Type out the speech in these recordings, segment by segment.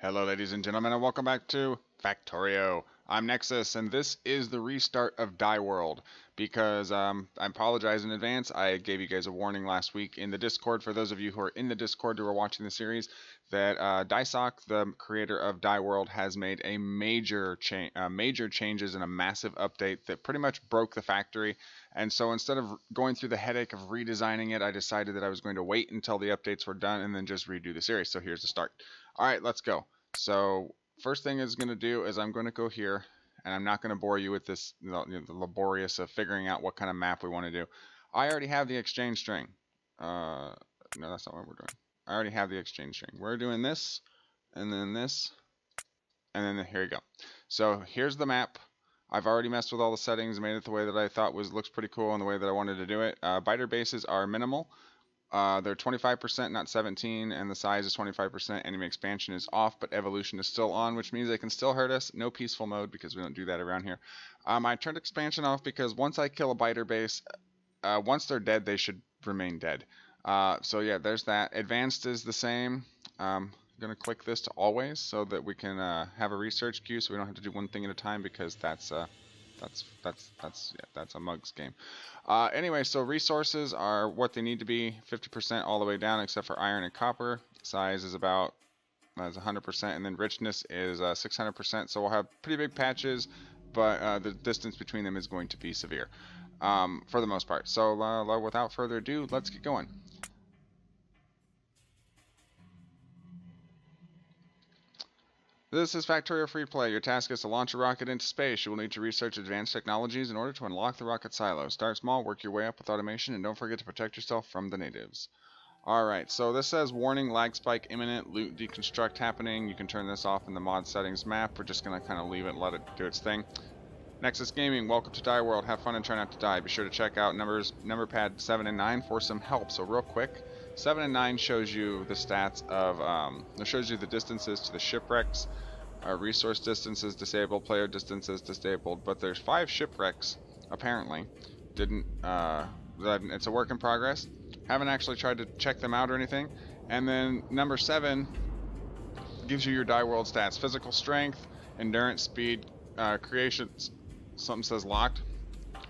Hello ladies and gentlemen and welcome back to Factorio. I'm Nexxus and this is the restart of DyWorld because I apologize in advance. I gave you guys a warning last week in the Discord for those of you who are in the Discord who are watching the series that Dysoc, the creator of DyWorld, has made a major changes and a massive update that pretty much broke the factory. And so instead of going through the headache of redesigning it, I decided that I was going to wait until the updates were done and then just redo the series. So here's the start. All right, let's go. So first thing is going to do is I'm going to go here, and I'm not going to bore you with this, the laborious of figuring out what kind of map we want to do. I already have the exchange string. No, that's not what we're doing. I already have the exchange string. We're doing this, and then this, and then here you go. So here's the map. I've already messed with all the settings, made it the way that I thought looks pretty cool and the way that I wanted to do it. Biter bases are minimal. They're 25%, not 17, and the size is 25%. Enemy expansion is off, but evolution is still on, which means they can still hurt us. No peaceful mode, because we don't do that around here. I turned expansion off because once I kill a biter base, once they're dead, they should remain dead. So yeah, there's that. Advanced is the same. I'm going to click this to always so that we can have a research queue so we don't have to do one thing at a time, because that's a mugs game. Anyway, so resources are what they need to be, 50% all the way down except for iron and copper. Size is about 100%, and then richness is 600%. So we'll have pretty big patches, but the distance between them is going to be severe for the most part. So without further ado, let's get going. This is Factorio Free Play. Your task is to launch a rocket into space. You will need to research advanced technologies in order to unlock the rocket silo. Start small, work your way up with automation, and don't forget to protect yourself from the natives. Alright, so this says warning, lag spike imminent, loot deconstruct happening. You can turn this off in the mod settings map. We're just going to kind of leave it and let it do its thing. Nexxus Gaming, welcome to DyWorld. Have fun and try not to die. Be sure to check out number pad 7 and 9 for some help. So real quick, 7 and 9 shows you the stats of, it shows you the distances to the shipwrecks. Resource distances disabled, player distances disabled, but there's 5 shipwrecks, apparently. It's a work in progress. Haven't actually tried to check them out or anything. And then number 7 gives you your DyWorld stats. Physical strength, endurance, speed, creations, something says locked.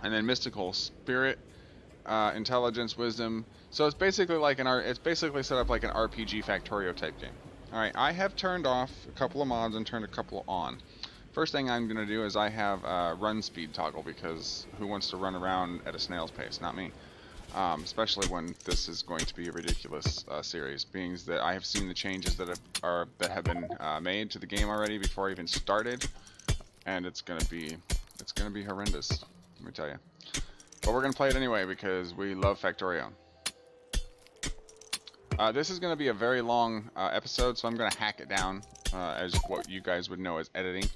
And then mystical, spirit, intelligence, wisdom. So it's basically like it's basically set up like an RPG Factorio type game. Alright, I have turned off a couple of mods and turned a couple on. First thing I'm going to do is I have run speed toggle, because who wants to run around at a snail's pace? Not me. Especially when this is going to be a ridiculous series, being that I have seen the changes that have been made to the game already before I even started, and it's gonna be horrendous, let me tell you. But we're gonna play it anyway because we love Factorio. This is going to be a very long episode, so I'm going to hack it down as what you guys would know as editing.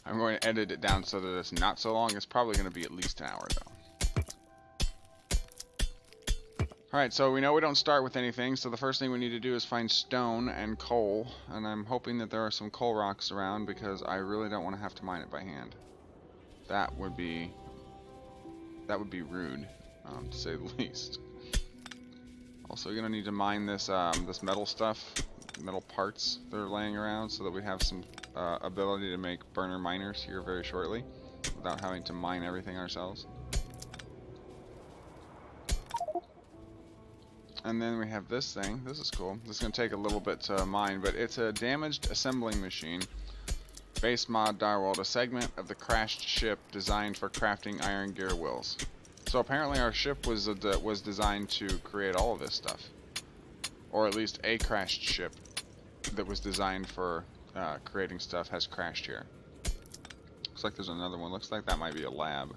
I'm going to edit it down so that it's not so long. It's probably going to be at least an hour, though. Alright, so we know we don't start with anything, so the first thing we need to do is find stone and coal. And I'm hoping that there are some coal rocks around, because I really don't want to have to mine it by hand. That would be rude, to say the least. Also, you're gonna need to mine this this metal stuff, metal parts that are laying around, so that we have some ability to make burner miners here very shortly, without having to mine everything ourselves. And then we have this thing. This is cool. This is gonna take a little bit to mine, but it's a damaged assembling machine. Base mod DyWorld, a segment of the crashed ship designed for crafting iron gear wheels. So apparently our ship was designed to create all of this stuff, or at least a crashed ship that was designed for creating stuff has crashed here. Looks like there's another one. Looks like that might be a lab.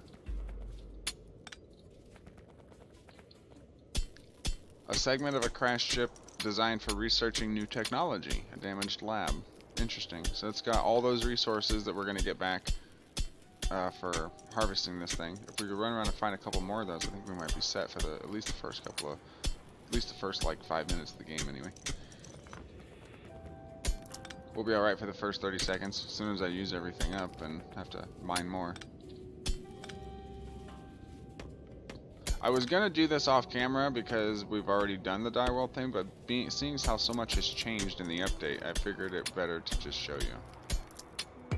A segment of a crashed ship designed for researching new technology. A damaged lab. Interesting. So it's got all those resources that we're going to get back for harvesting this thing. If we could run around and find a couple more of those, I think we might be set for at least the first like 5 minutes of the game anyway. We'll be alright for the first 30 seconds. As soon as I use everything up and have to mine more. I was gonna do this off camera because we've already done the DyWorld thing, but seeing how so much has changed in the update, I figured it better to just show you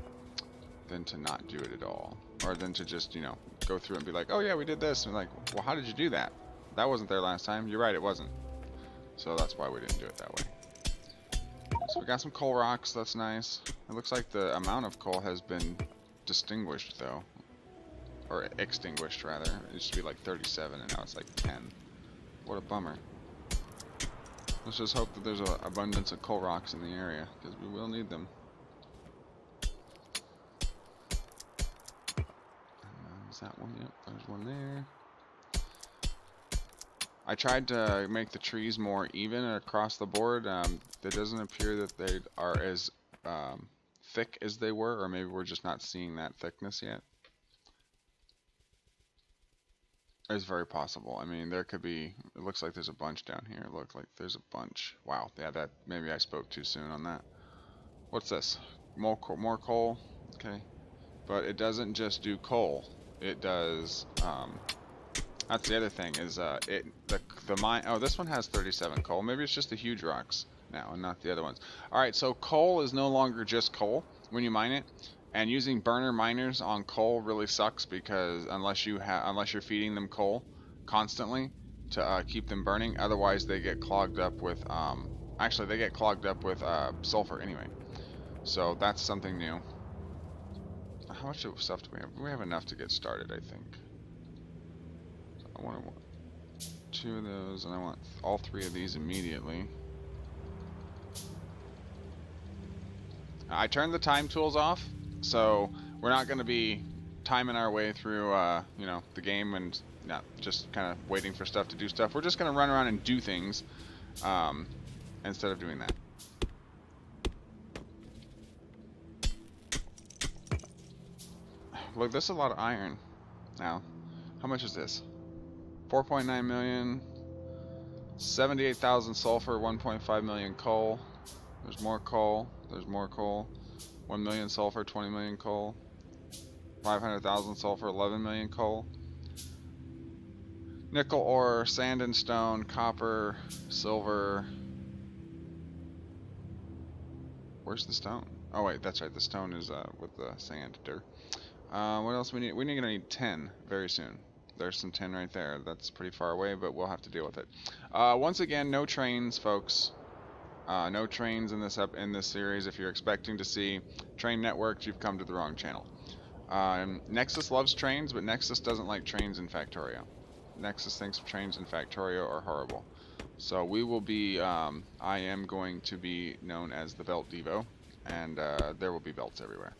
than to not do it at all, or than to just, you know, go through and be like, oh yeah, we did this, and like, well, how did you do that? That wasn't there last time. You're right, it wasn't. So that's why we didn't do it that way. So we got some coal rocks. That's nice. It looks like the amount of coal has been distinguished though. Or extinguished, rather. It used to be like 37, and now it's like 10. What a bummer. Let's just hope that there's an abundance of coal rocks in the area, because we will need them. Is that one? Yep, there's one there. I tried to make the trees more even across the board. It doesn't appear that they are as thick as they were, or maybe we're just not seeing that thickness yet. It's very possible. I mean, there could be, it looks like there's a bunch down here. Look, like there's a bunch. Wow, yeah, that, maybe I spoke too soon on that. What's this? More coal? Okay. But it doesn't just do coal. It does, that's the other thing, is the mine, oh, this one has 37 coal. Maybe it's just the huge rocks now and not the other ones. Alright, so coal is no longer just coal when you mine it. And using burner miners on coal really sucks, because unless you're feeding them coal constantly to keep them burning, otherwise they get clogged up with actually they get clogged up with sulfur anyway. So that's something new. How much stuff do we have? We have enough to get started, I think. So I want 2 of those, and I want all 3 of these immediately. I turned the time tools off. So we're not going to be timing our way through, you know, the game and not just kind of waiting for stuff to do stuff. We're just going to run around and do things instead of doing that. Look, this is a lot of iron. Now, how much is this? 4.9 million, 78,000 sulfur, 1.5 million coal. There's more coal. There's more coal. 1 million sulfur, 20 million coal. 500,000 sulfur, 11 million coal. Nickel ore, sand and stone, copper, silver. Where's the stone? Oh wait, that's right. The stone is with the sand. What else we need? We're gonna need 10 very soon. There's some 10 right there. That's pretty far away, but we'll have to deal with it. Once again, no trains, folks. No trains in this series. If you're expecting to see train networks, you've come to the wrong channel. Nexxus loves trains, but Nexxus doesn't like trains in Factorio. Nexxus thinks trains in Factorio are horrible. So we will be, I am going to be known as the Belt Devo, and there will be belts everywhere.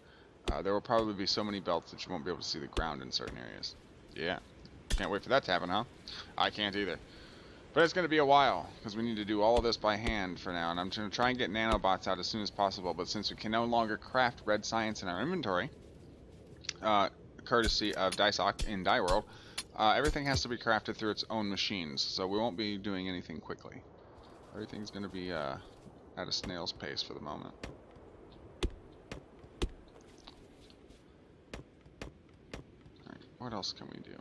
There will probably be so many belts that you won't be able to see the ground in certain areas. Yeah, can't wait for that to happen, huh? I can't either. But it's going to be a while, because we need to do all of this by hand for now, and I'm going to try and get nanobots out as soon as possible, but since we can no longer craft red science in our inventory, courtesy of Dysoc in DyWorld, everything has to be crafted through its own machines, so we won't be doing anything quickly. Everything's going to be at a snail's pace for the moment. Alright, what else can we do?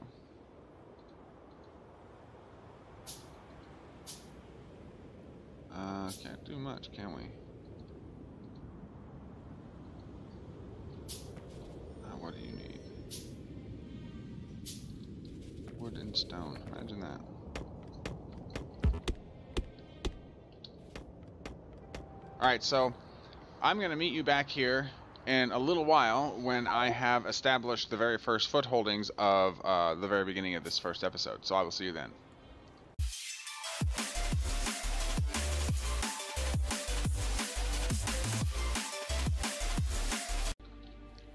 Can't do much, can we? What do you need? Wood and stone. Imagine that. Alright, so I'm going to meet you back here in a little while when I have established the very first footholdings of the very beginning of this first episode. So I will see you then.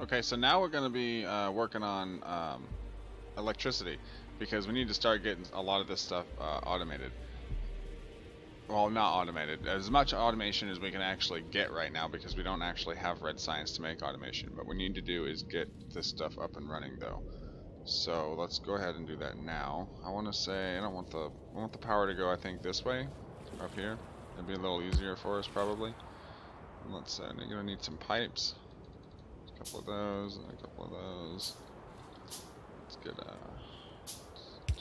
Okay, so now we're going to be working on electricity, because we need to start getting a lot of this stuff automated. Well, not automated. As much automation as we can actually get right now, because we don't actually have red science to make automation. But what we need to do is get this stuff up and running, though. So let's go ahead and do that now. I want to say I want the power to go, I think, this way, up here. It'd be a little easier for us, probably. And let's say we're gonna need some pipes. A couple of those and a couple of those. Let's get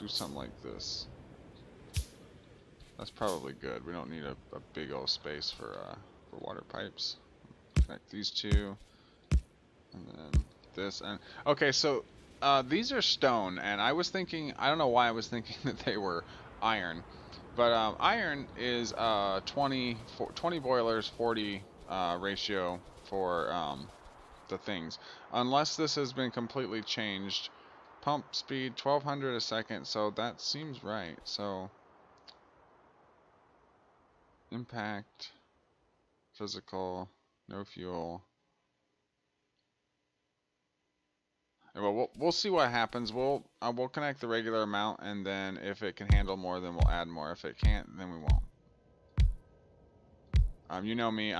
do something like this. That's probably good. We don't need a big old space for water pipes. Connect these two, and then this. And okay, so these are stone, and I was thinking, I don't know why I was thinking that they were iron, but iron is 20 boilers, 40 ratio for the things, unless this has been completely changed. Pump speed 1200 a second, so that seems right. So impact, physical, no fuel. Well, we'll see what happens. We'll connect the regular amount, and then if it can handle more, then we'll add more. If it can't, then we won't. You know me,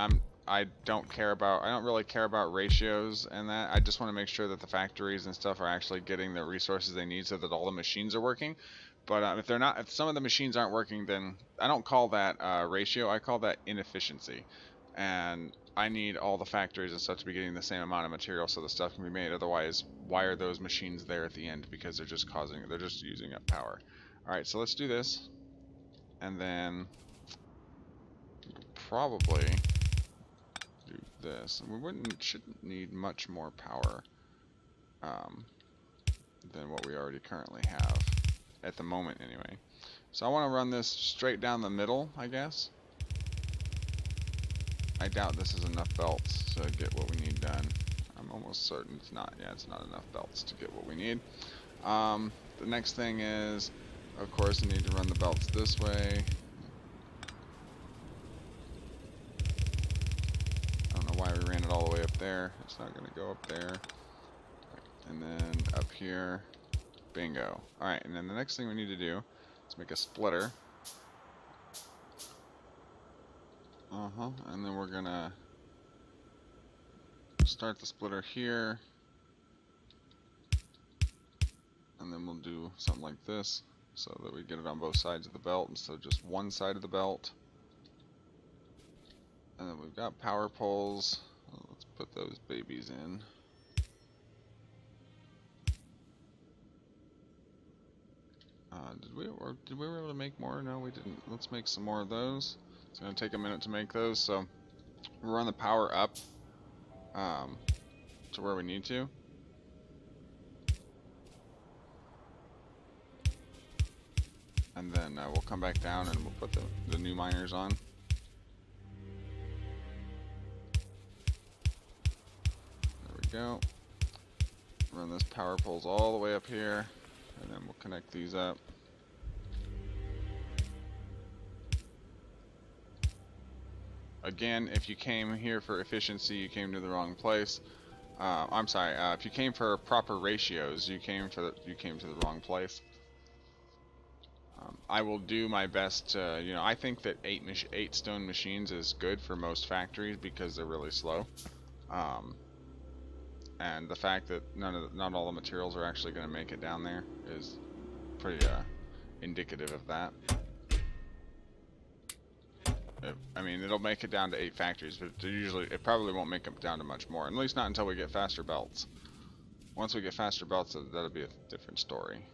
I don't really care about ratios and that. I just want to make sure that the factories and stuff are actually getting the resources they need so that all the machines are working. But if they're not, if some of the machines aren't working, then I don't call that ratio. I call that inefficiency. And I need all the factories and stuff to be getting the same amount of material so the stuff can be made. Otherwise, why are those machines there at the end? Because they're just using up power. All right, so let's do this, and then probably do this. We shouldn't need much more power than what we already currently have at the moment, anyway. So I want to run this straight down the middle, I guess. I doubt this is enough belts to get what we need done. I'm almost certain it's not. Yeah, it's not enough belts to get what we need. The next thing is, of course, I need to run the belts this way. I don't know why we ran it all the way up there. It's not going to go up there. And then up here. Bingo. Alright, and then the next thing we need to do is make a splitter. And then we're going to start the splitter here. And then we'll do something like this so that we get it on both sides of the belt instead of just one side of the belt. And then we've got power poles. Let's put those babies in. Did we were able to make more? No, we didn't. Let's make some more of those. It's going to take a minute to make those, so we'll run the power up to where we need to. And then we'll come back down and we'll put the new miners on. There we go. Run those power poles all the way up here, and then we'll connect these up. Again, if you came here for efficiency, you came to the wrong place. I'm sorry. If you came for proper ratios, you came to the wrong place. I will do my best to, you know, I think that 8 stone machines is good for most factories because they're really slow. And the fact that not all the materials are actually going to make it down there is pretty indicative of that. I mean, it'll make it down to 8 factories, but it probably won't make it down to much more. At least not until we get faster belts. Once we get faster belts, that'll be a different story.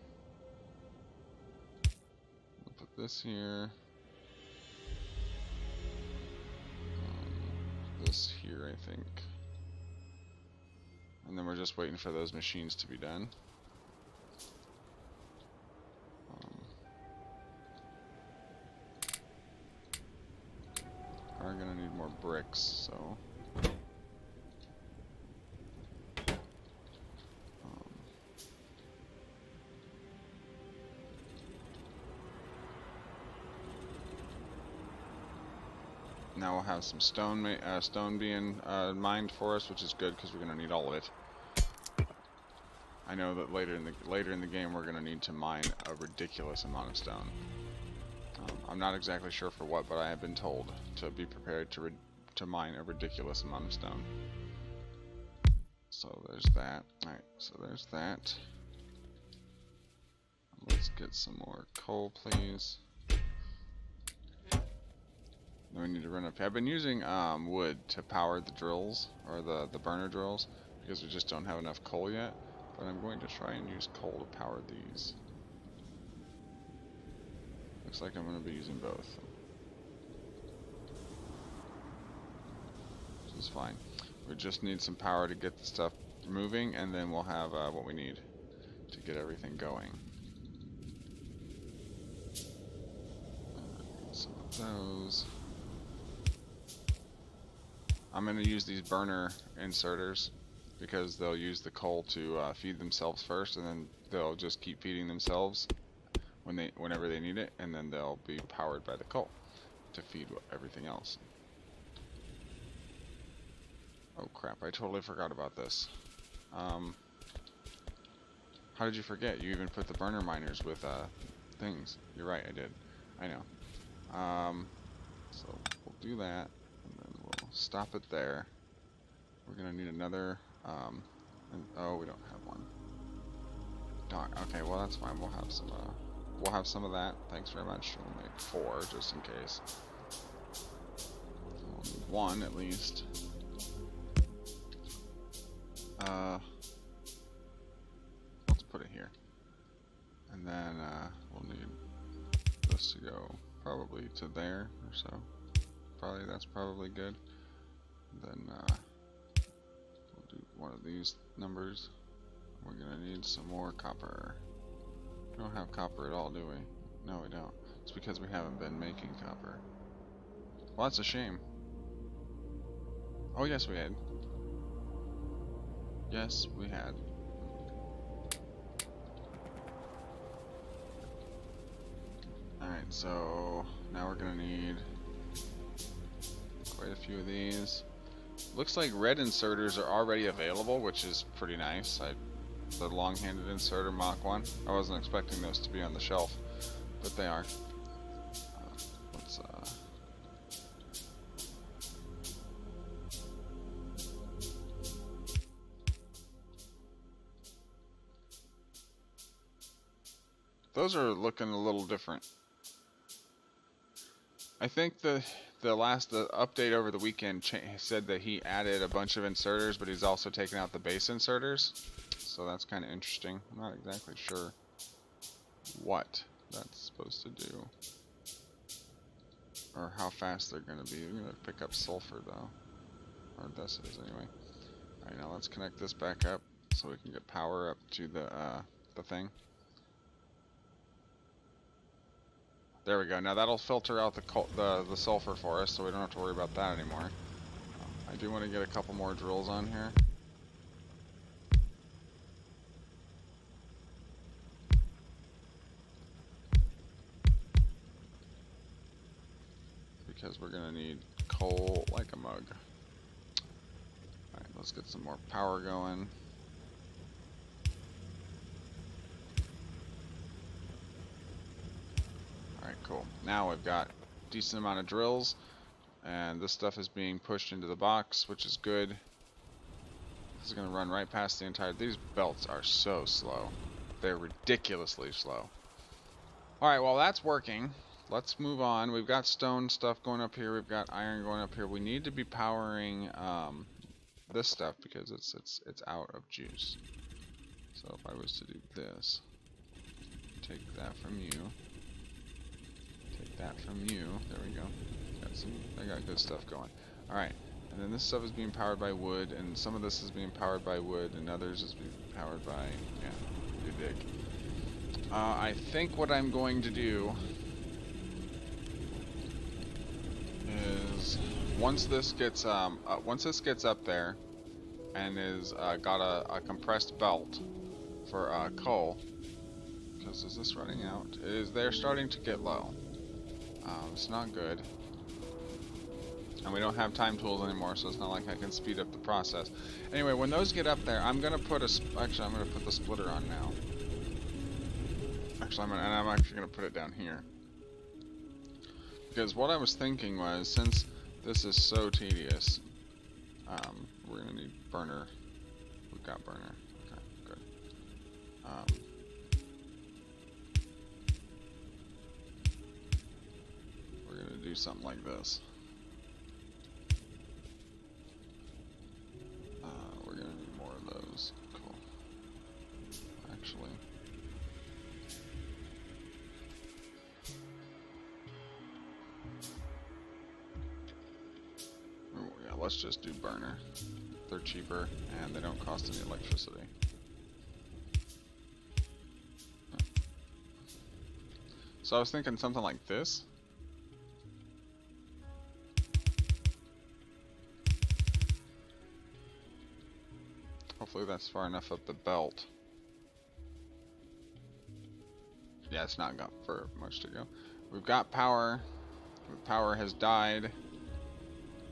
We'll put this here. This here, I think. And then we're just waiting for those machines to be done. Are gonna need more bricks, so now we'll have some stone being mined for us, which is good because we're gonna need all of it. I know that later in the game we're gonna need to mine a ridiculous amount of stone. I'm not exactly sure for what, but I have been told to be prepared to mine a ridiculous amount of stone. So there's that. Alright, so there's that. Let's get some more coal, please. Then we need to run up here. I've been using wood to power the drills, or the burner drills, because we just don't have enough coal yet. But I'm going to try and use coal to power these. Looks like I'm going to be using both. This is fine. We just need some power to get the stuff moving, and then we'll have what we need to get everything going. Some of those. I'm going to use these burner inserters because they'll use the coal to feed themselves first, and then they'll just keep feeding themselves whenever they need it, and then they'll be powered by the coal to feed everything else. Oh crap, I totally forgot about this. How did you forget? You even put the burner miners with things. You're right, I did. I know. So we'll do that, and then we'll stop it there. We're gonna need another, oh, we don't have one. Darn, okay, well that's fine, we'll have some of that. Thanks very much. We'll make 4, just in case. We'll need 1 at least. Let's put it here. And then, we'll need this to go probably to there or so. That's probably good. Then, we'll do one of these numbers. We're gonna need some more copper. We don't have copper at all, do we? No, we don't. It's because we haven't been making copper. Well, that's a shame. Oh, yes, we had. Yes, we had. Alright, so now we're gonna need quite a few of these. Looks like red inserters are already available, which is pretty nice. The long-handed inserter Mach 1. I wasn't expecting those to be on the shelf, but they are. Those are looking a little different. I think the update over the weekend said that he added a bunch of inserters, but he's also taken out the base inserters. So that's kind of interesting. I'm not exactly sure what that's supposed to do, or how fast they're going to be. We're going to pick up sulfur though, or this is anyway. All right, now let's connect this back up so we can get power up to the thing. There we go. Now that'll filter out the sulfur for us, so we don't have to worry about that anymore. I do want to get a couple more drills on here. Because we're going to need coal like a mug. Alright, let's get some more power going. Alright, cool. Now we've got a decent amount of drills, and this stuff is being pushed into the box, which is good. This is going to run right past the entire... These belts are so slow. They're ridiculously slow. Alright, well that's working. Let's move on. We've got stone stuff going up here. We've got iron going up here. We need to be powering this stuff because it's out of juice. So if I was to do this, take that from you, take that from you. There we go. I got good stuff going. All right, and then this stuff is being powered by wood, and some of this is being powered by wood, and others is being powered by you dig. I think what I'm going to do is once this gets up there and is got a compressed belt for coal, because is this running out? They're starting to get low. It's not good, and we don't have time tools anymore, so it's not like I can speed up the process. Anyway, when those get up there, I'm gonna put I'm gonna put the splitter on now. Actually, I'm actually gonna put it down here. Because what I was thinking was, since this is so tedious, we're going to need burner. We've got burner. Okay, good. We're going to do something like this. We're going to need more of those. Cool. Actually... let's just do burner. They're cheaper and they don't cost any electricity. So I was thinking something like this. Hopefully that's far enough up the belt. Yeah, it's not got for much to go. We've got power. Power has died.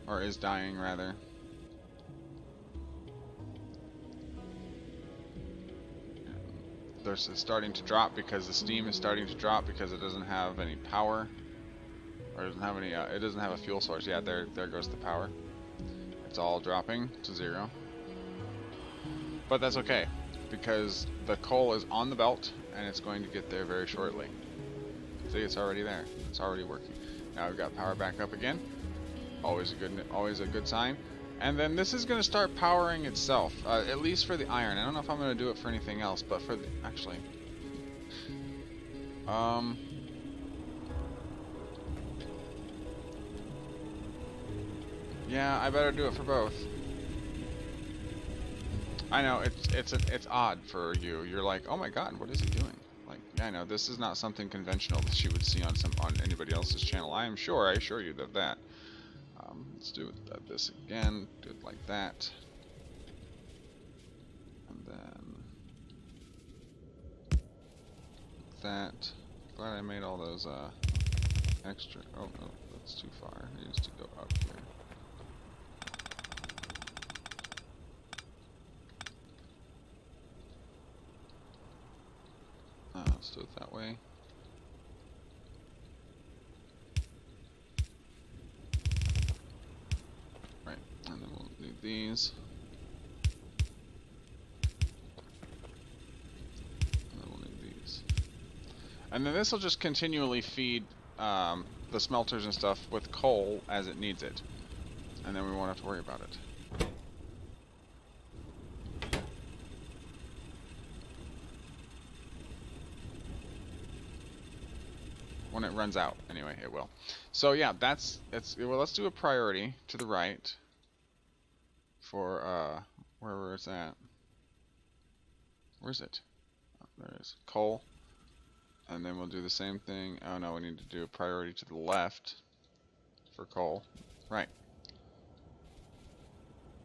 Or is dying, rather. It's starting to drop because the steam is starting to drop because it doesn't have any power. Or it doesn't have any, it doesn't have a fuel source. Yeah, there goes the power. It's all dropping to 0. But that's okay, because the coal is on the belt, and it's going to get there very shortly. See, it's already there. It's already working. Now we've got power back up again. Always a good sign. And then this is going to start powering itself, at least for the iron. I don't know if I'm going to do it for anything else, but for the actually, yeah, I better do it for both. I know it's odd for you. You're like, oh my god, what is he doing? Like, yeah, I know this is not something conventional that you would see on anybody else's channel. I assure you of that. Let's do this again. Do it like that, and then that. Glad I made all those extra. Oh no, that's too far. It needs to go up here. Let's do it that way. Right, and then we'll do these. And then we'll do these. And then this will just continually feed the smelters and stuff with coal as it needs it. And then we won't have to worry about it. When it runs out, anyway, it will. So yeah, well, let's do a priority to the right for wherever it's at. Where's it? Oh, there it is. Coal. And then we'll do the same thing. Oh no, we need to do a priority to the left for coal. Right.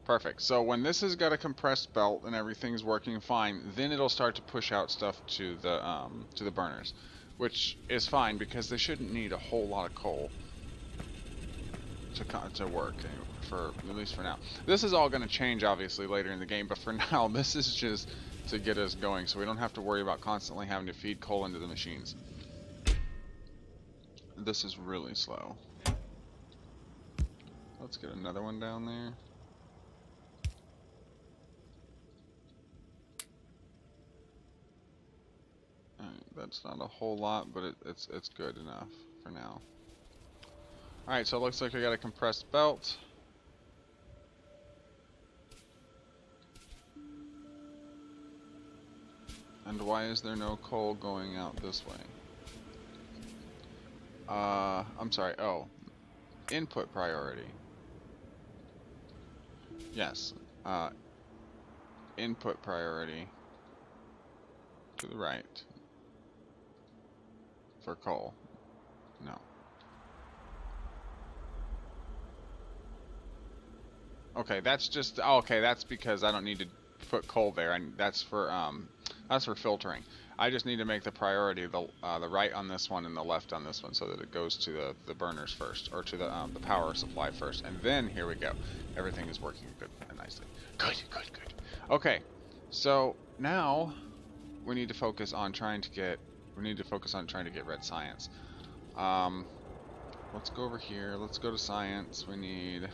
Perfect. So when this has got a compressed belt and everything's working fine, then it'll start to push out stuff to the burners. Which is fine because they shouldn't need a whole lot of coal to work, at least for now. This is all going to change obviously later in the game, but for now this is just to get us going so we don't have to worry about constantly having to feed coal into the machines. This is really slow. Let's get another one down there. That's not a whole lot, but it's good enough for now. Alright, so it looks like I got a compressed belt. And why is there no coal going out this way? I'm sorry, oh. Input priority. Yes. Input priority. To the right. For coal. No. Okay, that's just okay, that's because I don't need to put coal there, and that's for filtering. I just need to make the priority the right on this one and the left on this one so that it goes to the burners first, or to the power supply first, and then here we go. Everything is working good and nicely. Good. Okay, so now we need to focus on trying to get red science. Let's go over here. Let's go to science. We need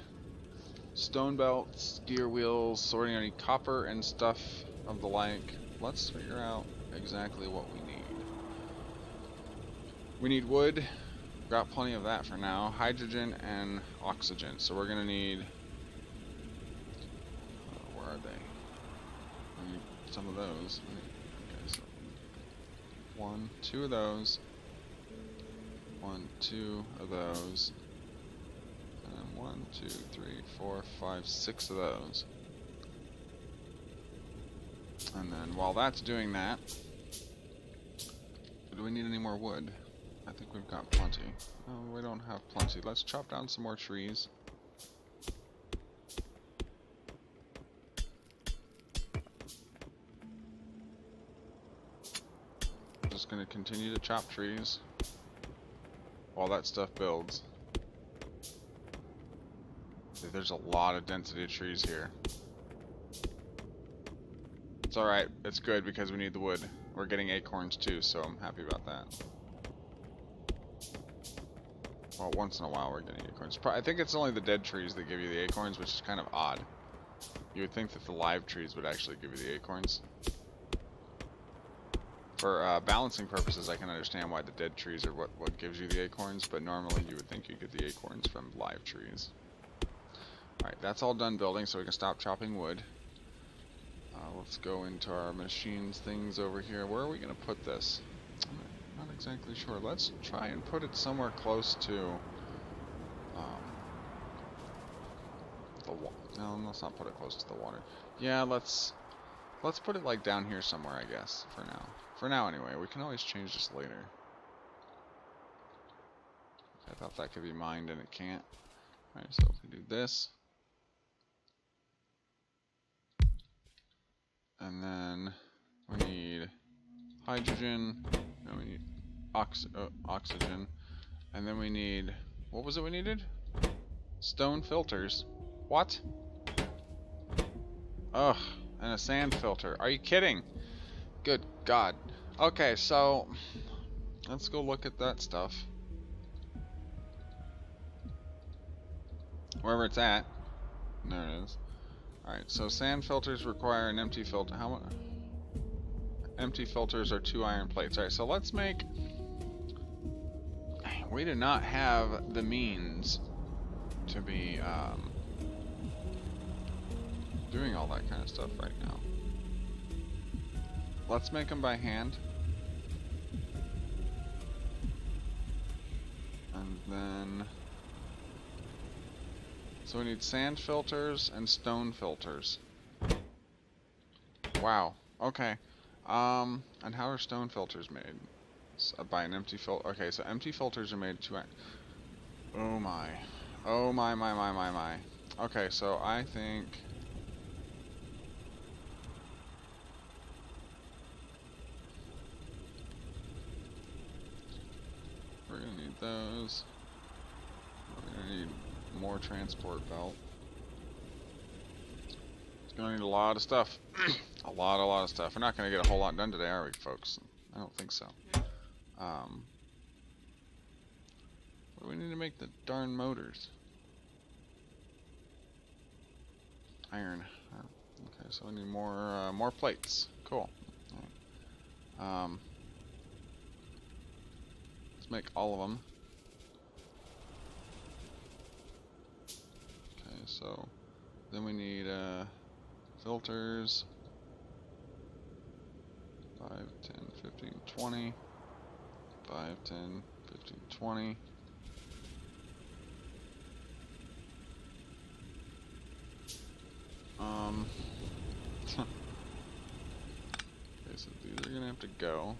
stone belts, gear wheels, sorting any copper and stuff of the like. Let's figure out exactly what we need. We need wood. Got plenty of that for now. Hydrogen and oxygen. So we're gonna need. Where are they? We need some of those. Okay, so 1, 2 of those. 1, 2 of those. And then 1, 2, 3, 4, 5, 6 of those. And then while that's doing that, do we need any more wood? I think we've got plenty. Oh, we don't have plenty. Let's chop down some more trees. Just gonna continue to chop trees while that stuff builds. There's a lot of density of trees here. It's alright, it's good because we need the wood. We're getting acorns too, so I'm happy about that. Well, once in a while we're getting acorns. I think it's only the dead trees that give you the acorns, which is kind of odd. You would think that the live trees would actually give you the acorns. For balancing purposes, I can understand why the dead trees are what gives you the acorns, but normally you would think you get the acorns from live trees. Alright, that's all done building, so we can stop chopping wood. Let's go into our machines things over here. Where are we going to put this? I'm not exactly sure. Let's try and put it somewhere close to the water. No, let's not put it close to the water. Yeah, let's put it like down here somewhere, I guess, for now. For now, anyway. We can always change this later. I thought that could be mined, and it can't. Alright, so if we do this. And then we need hydrogen, and we need oxygen, and then we need, what was it we needed? Stone filters. What? Ugh, and a sand filter. Are you kidding? Good God. Okay, so let's go look at that stuff. Wherever it's at. There it is. Alright, so sand filters require an empty filter. How much? Empty filters are 2 iron plates. Alright, so let's make... We do not have the means to be doing all that kind of stuff right now. Let's make them by hand. And then... So we need sand filters and stone filters. Wow. Okay. And how are stone filters made? So, by an empty filter. Okay, so empty filters are made to... Oh my. Oh my. Okay, so I think... We're gonna need those. We're gonna need more transport belt. It's gonna need a lot of stuff. a lot of stuff. We're not gonna get a whole lot done today, are we, folks? I don't think so. What do we need to make the darn motors? Iron. Okay, so we need more plates. Cool. Right. Let's make all of them. So then we need filters 5, 10, 15, 20 5, 10, 15, 20 okay, so these are gonna have to go.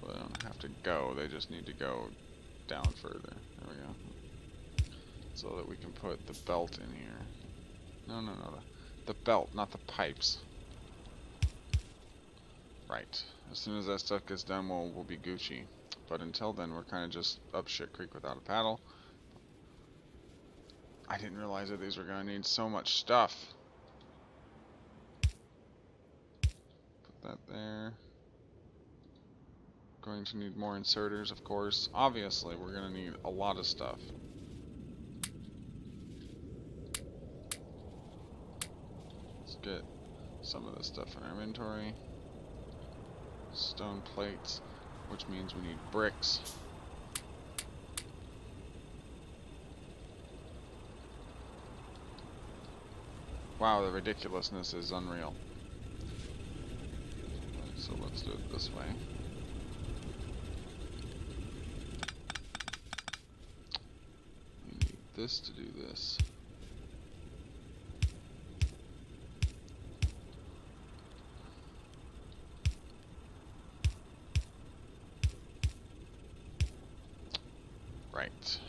They don't have to go, they just need to go down further. There we go. So that we can put the belt in here. No, the belt, not the pipes. Right. As soon as that stuff gets done, we'll be Gucci. But until then, we're kind of just up shit creek without a paddle. I didn't realize that these were going to need so much stuff. Put that there. Going to need more inserters, of course. Obviously, we're going to need a lot of stuff. Let's get some of this stuff in our inventory. Stone plates, which means we need bricks. Wow, the ridiculousness is unreal. So let's do it this way. this to do this. Right.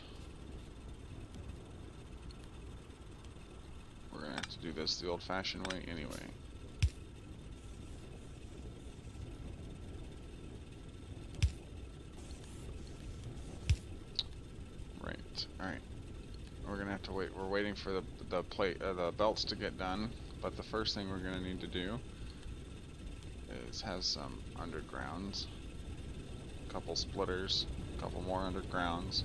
We're gonna have to do this the old-fashioned way anyway. Right. All right. We're gonna have to wait. We're waiting for the belts to get done. But the first thing we're gonna need to do is have some undergrounds, a couple splitters, a couple more undergrounds.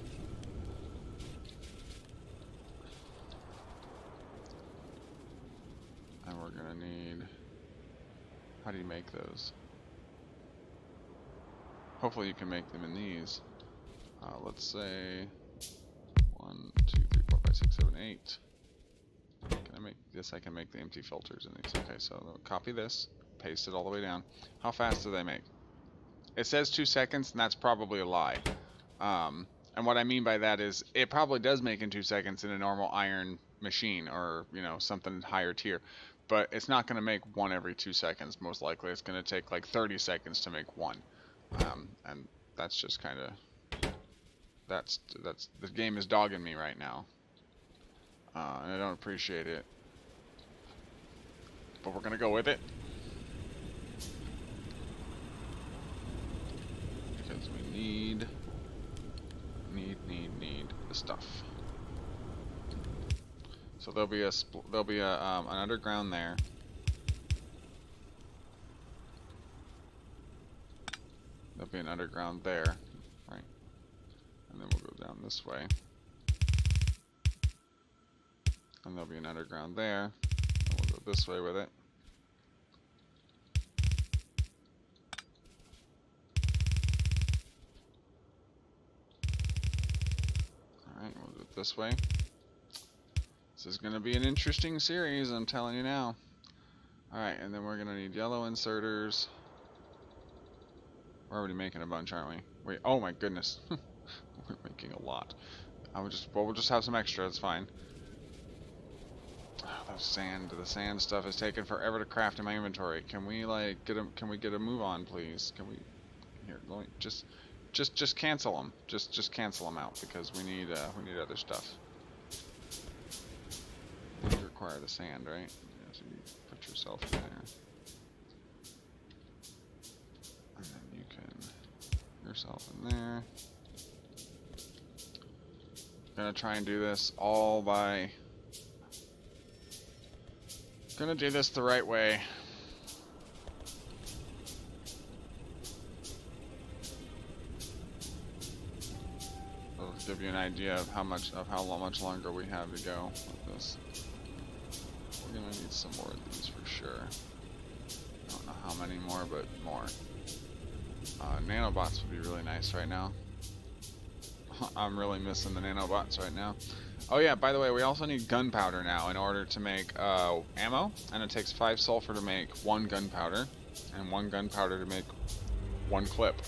And we're gonna need, how do you make those? Hopefully you can make them in these. Let's say 1, 2, 3, 4, 5, 6, 7, 8. Can I make this? I can make the empty filters in these. Okay, so copy this, paste it all the way down. How fast do they make? It says 2 seconds, and that's probably a lie. And what I mean by that is it probably does make in 2 seconds in a normal iron machine, or something higher tier. But it's not going to make one every 2 seconds. Most likely, it's going to take like 30 seconds to make one. And that's just kind of that's the game is dogging me right now, and I don't appreciate it. But we're gonna go with it because we need the stuff. So there'll be an underground there. There'll be an underground there, right? And then we'll go down this way. And there'll be an underground there. And we'll go this way with it. Alright, we'll do it this way. This is going to be an interesting series, I'm telling you now. Alright, and then we're going to need yellow inserters. We're already making a bunch, aren't we? Wait, oh my goodness. We're making a lot. We'll just have some extra, it's fine. Oh, the sand stuff is taking forever to craft in my inventory. Can we like get a move on, please? Can we here, just cancel them. Just cancel them out because we need other stuff. You require the sand, right? Yeah, so you put yourself in there. And then you can yourself in there. Gonna try and do this all by. Gonna do this the right way. I'll give you an idea of how much longer we have to go with this. We're gonna need some more of these for sure. I don't know how many more, but more. Nanobots would be really nice right now. I'm really missing the nanobots right now. Oh yeah, by the way, we also need gunpowder now in order to make ammo, and it takes 5 sulfur to make 1 gunpowder, and 1 gunpowder to make 1 clip.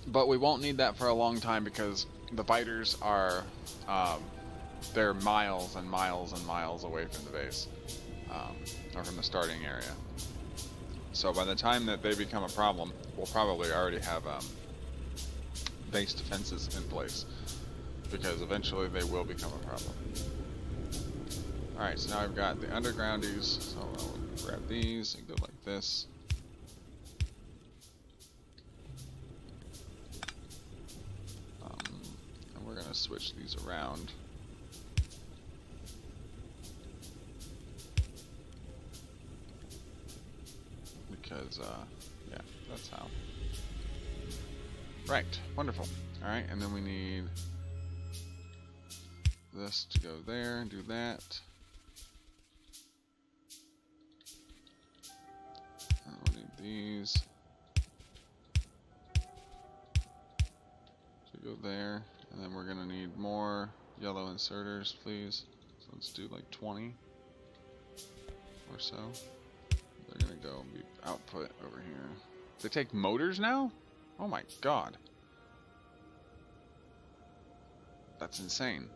But we won't need that for a long time because the biters are, they're miles and miles and miles away from the base, or from the starting area. So by the time that they become a problem, we'll probably already have base defenses in place, because eventually they will become a problem. Alright, so now I've got the undergroundies, so I'll grab these and go like this. And we're going to switch these around. Because, yeah, that's how. Right, wonderful. Alright, and then we need this to go there and do that. And we'll need these to go there. And then we're going to need more yellow inserters, please. So let's do like 20 or so. They're going to go and be output over here. They take motors now? Oh my god. That's insane.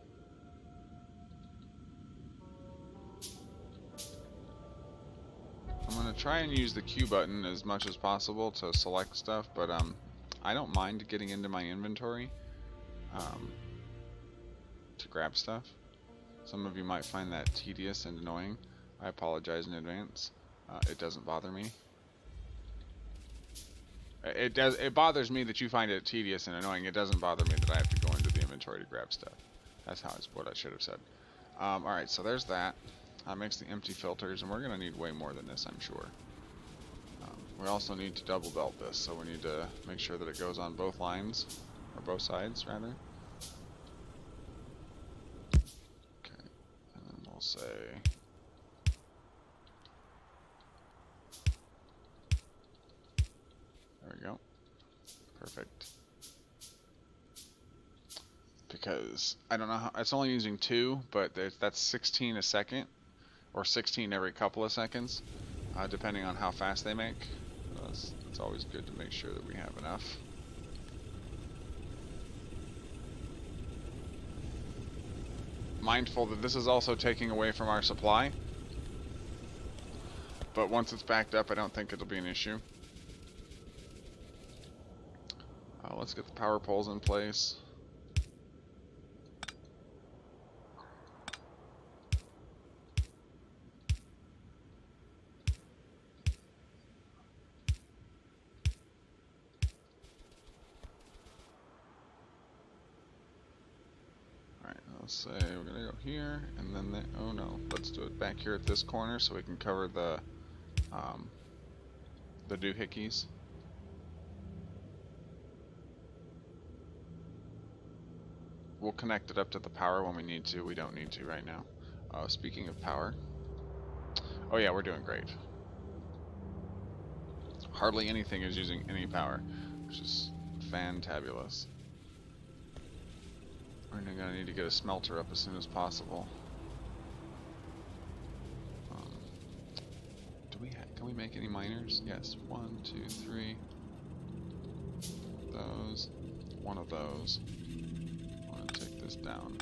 I'm going to try and use the Q button as much as possible to select stuff, but I don't mind getting into my inventory to grab stuff. Some of you might find that tedious and annoying. I apologize in advance. It doesn't bother me. It bothers me that you find it tedious and annoying. It doesn't bother me that I have to go into the inventory to grab stuff. That's what I should have said. Alright, so there's that. That makes the empty filters, and we're going to need way more than this, I'm sure. We also need to double belt this, so we need to make sure that it goes on both lines, or both sides, rather. Okay, and then we'll say... There we go. Perfect. Because, I don't know how, it's only using 2, but that's 16 a second, or 16 every couple of seconds, depending on how fast they make. It's always good to make sure that we have enough. Mindful that this is also taking away from our supply, but once it's backed up, I don't think it'll be an issue. Let's get the power poles in place. Let's say we're gonna go here, and then oh no, let's do it back here at this corner so we can cover the doohickeys. We'll connect it up to the power when we need to. We don't need to right now. Speaking of power, oh yeah, we're doing great. Hardly anything is using any power, which is fantabulous. We're gonna need to get a smelter up as soon as possible. Can we make any miners? Yes. 1, 2, 3. Those. One of those. I want to take this down.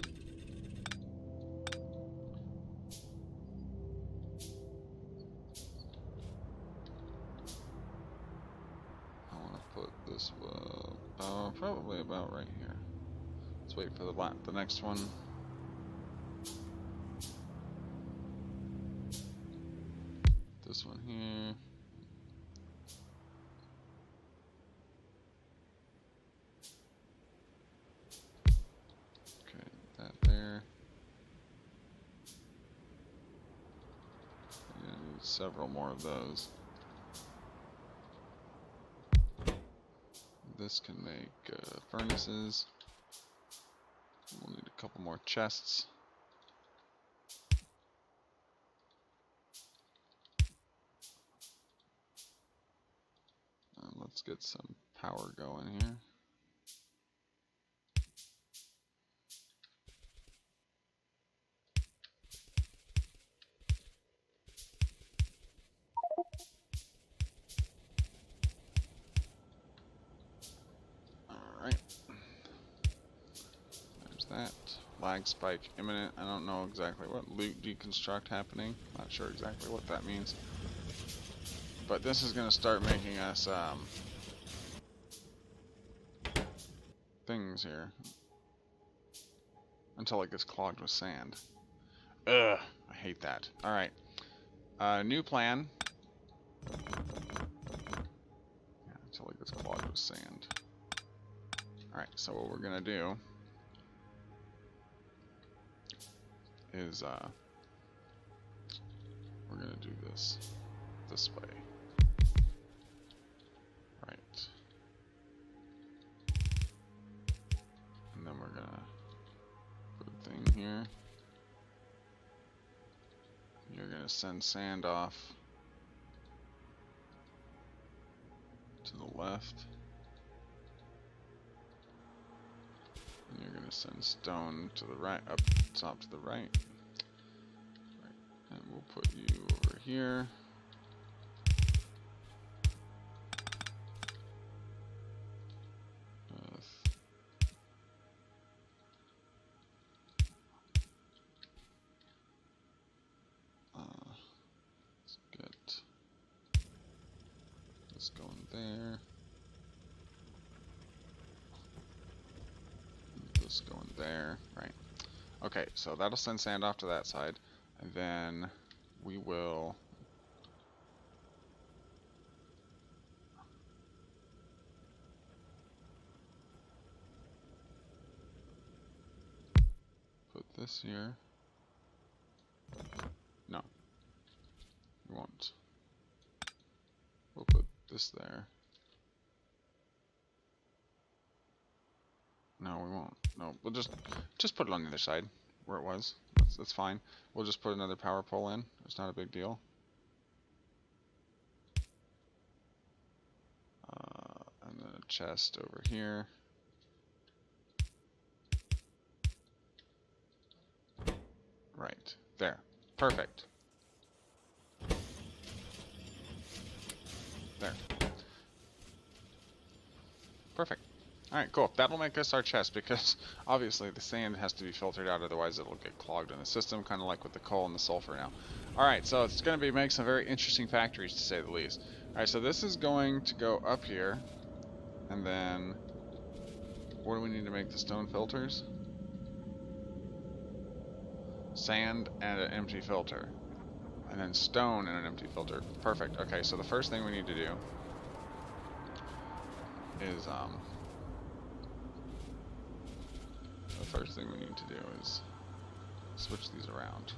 I want to put this probably about right here. Let's wait for the next one. This one here. Okay, that there. I'm gonna need several more of those. This can make furnaces. We'll need a couple more chests. Let's get some power going here. Alright. There's that. Lag spike imminent. I don't know exactly what. Loot deconstruct happening. Not sure exactly what that means. But this is going to start making us things here until it gets clogged with sand. Ugh, I hate that. Alright. New plan. Yeah, until it gets clogged with sand. Alright, so what we're going to do is we're going to do this way. And then we're gonna put a thing here. You're gonna send sand off to the left. And you're gonna send stone to the right, up top to the right. And we'll put you over here. This going there. This going there. Right. Okay, so that'll send sand off to that side. And then we will... put this here. No. We won't. We'll put this there. No, we won't. No, we'll just put it on the other side where it was. That's fine. We'll just put another power pole in. It's not a big deal. And then a chest over here. Right there. Perfect. There. Perfect. Alright, cool. That'll make us our chest because obviously the sand has to be filtered out, otherwise it'll get clogged in the system, kind of like with the coal and the sulfur now. Alright, so it's going to make some very interesting factories to say the least. Alright, so this is going to go up here, and then what do we need to make the stone filters? Sand and an empty filter. And then stone and an empty filter. Perfect. Okay, so the first thing we need to do is switch these around.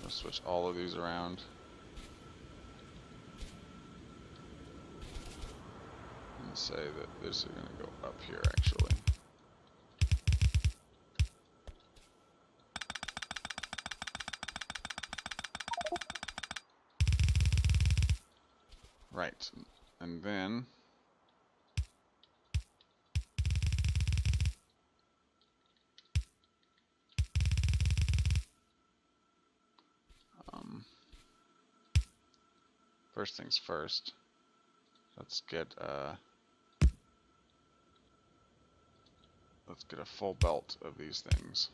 We'll switch all of these around. And say that this is going to go up here actually. Right, and then first things first, let's get a full belt of these things.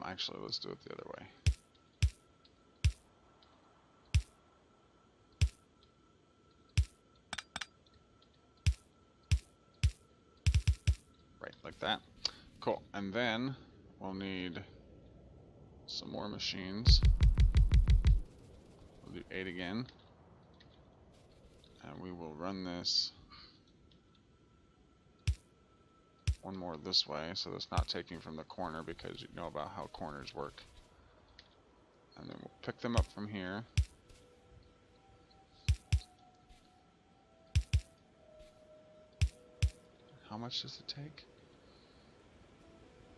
Actually, let's do it the other way. Right, like that. Cool. And then we'll need some more machines. We'll do 8 again. And we will run this one more this way, so it's not taking from the corner, because you know about how corners work. And then we'll pick them up from here. How much does it take?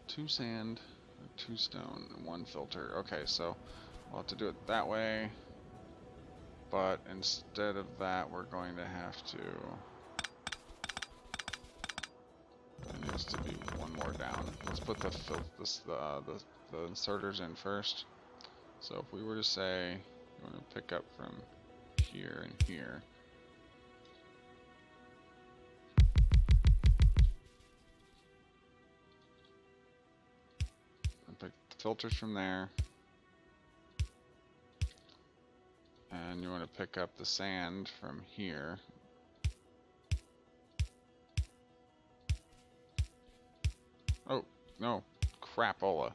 2 sand, 2 stone, and 1 filter. Okay, so we'll have to do it that way, but instead of that, we're going to have to... It needs to be one more down. Let's put the inserters in first. So if we were to say you want to pick up from here and here, and pick the filters from there, and you want to pick up the sand from here. Oh, no. Crapola.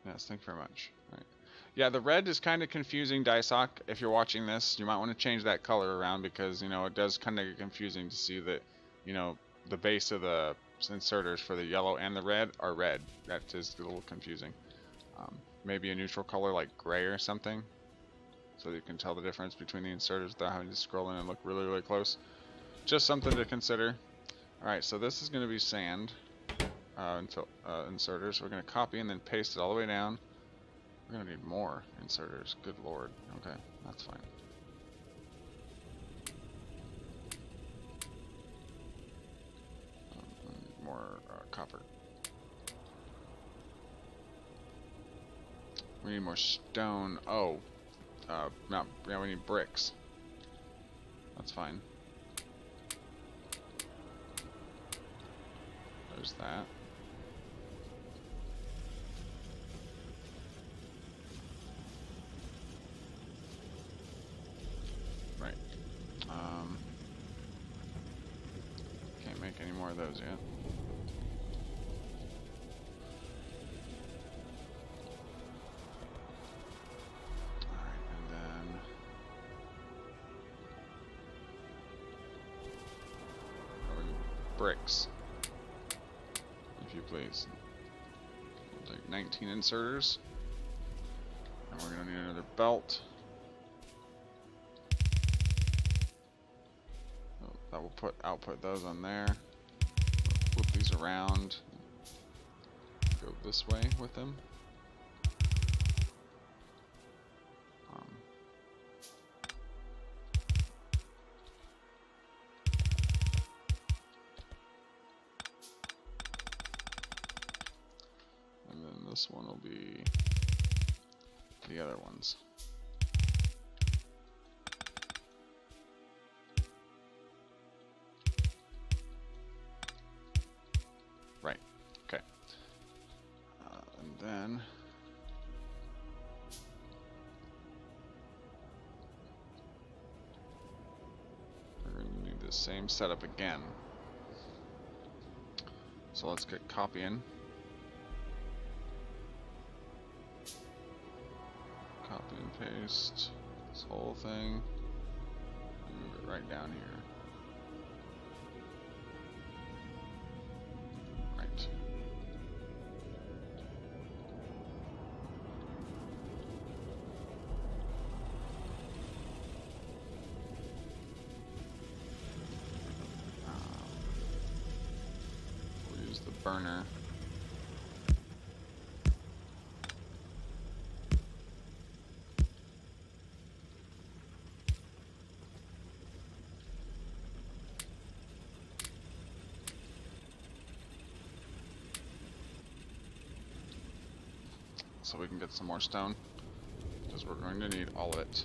Yes, thank you very much. All right. Yeah, the red is kind of confusing, Daisock. If you're watching this, you might want to change that color around because, you know, it does kind of get confusing to see that, you know, the base of the inserters for the yellow and the red are red. That is a little confusing. Maybe a neutral color like gray or something, so that you can tell the difference between the inserters without having to scroll in and look really, really close. Just something to consider. Alright, so this is going to be sand inserters. We're going to copy and then paste it all the way down. We're going to need more inserters. Good lord. Okay, that's fine. More copper. We need more stone. Oh, no, yeah, we need bricks. That's fine. There's that. Right. Can't make any more of those yet. Alright, and then bricks, if you please. We'll take 19 inserters, and we're gonna need another belt. Oh, that will output those on there. Flip these around. Go this way with them. This one will be the other ones. Right, okay. And then we're going to need the same setup again. So let's get copying. Copy and paste this whole thing and move it right down here. Right. We'll use the burner. So we can get some more stone, because we're going to need all of it.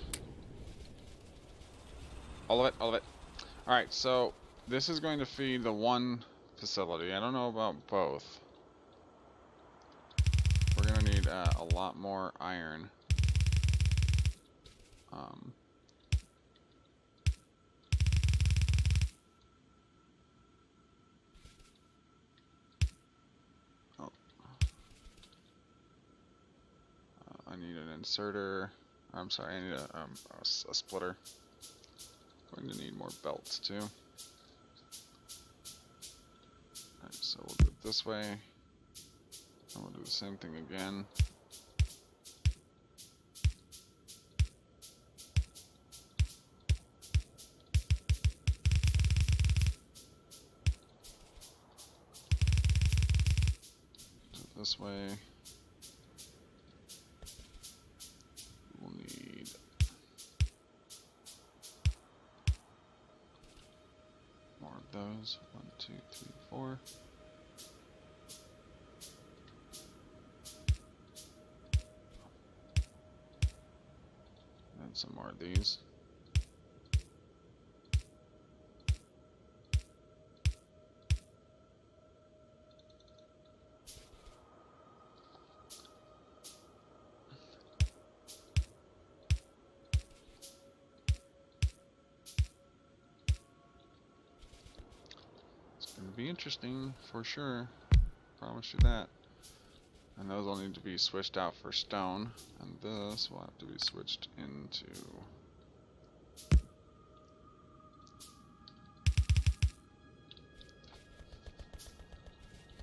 All of it, all of it. Alright, so this is going to feed the one facility. I don't know about both. We're going to need a lot more iron. I need an inserter. I'm sorry, I need a splitter. Going to need more belts too. Alright, so we'll do it this way. And we'll do the same thing again. Do it this way. We'll need more of those. 1, 2, 3, 4. And some more of these. Be interesting for sure, promise you that. And those will need to be switched out for stone, and this will have to be switched into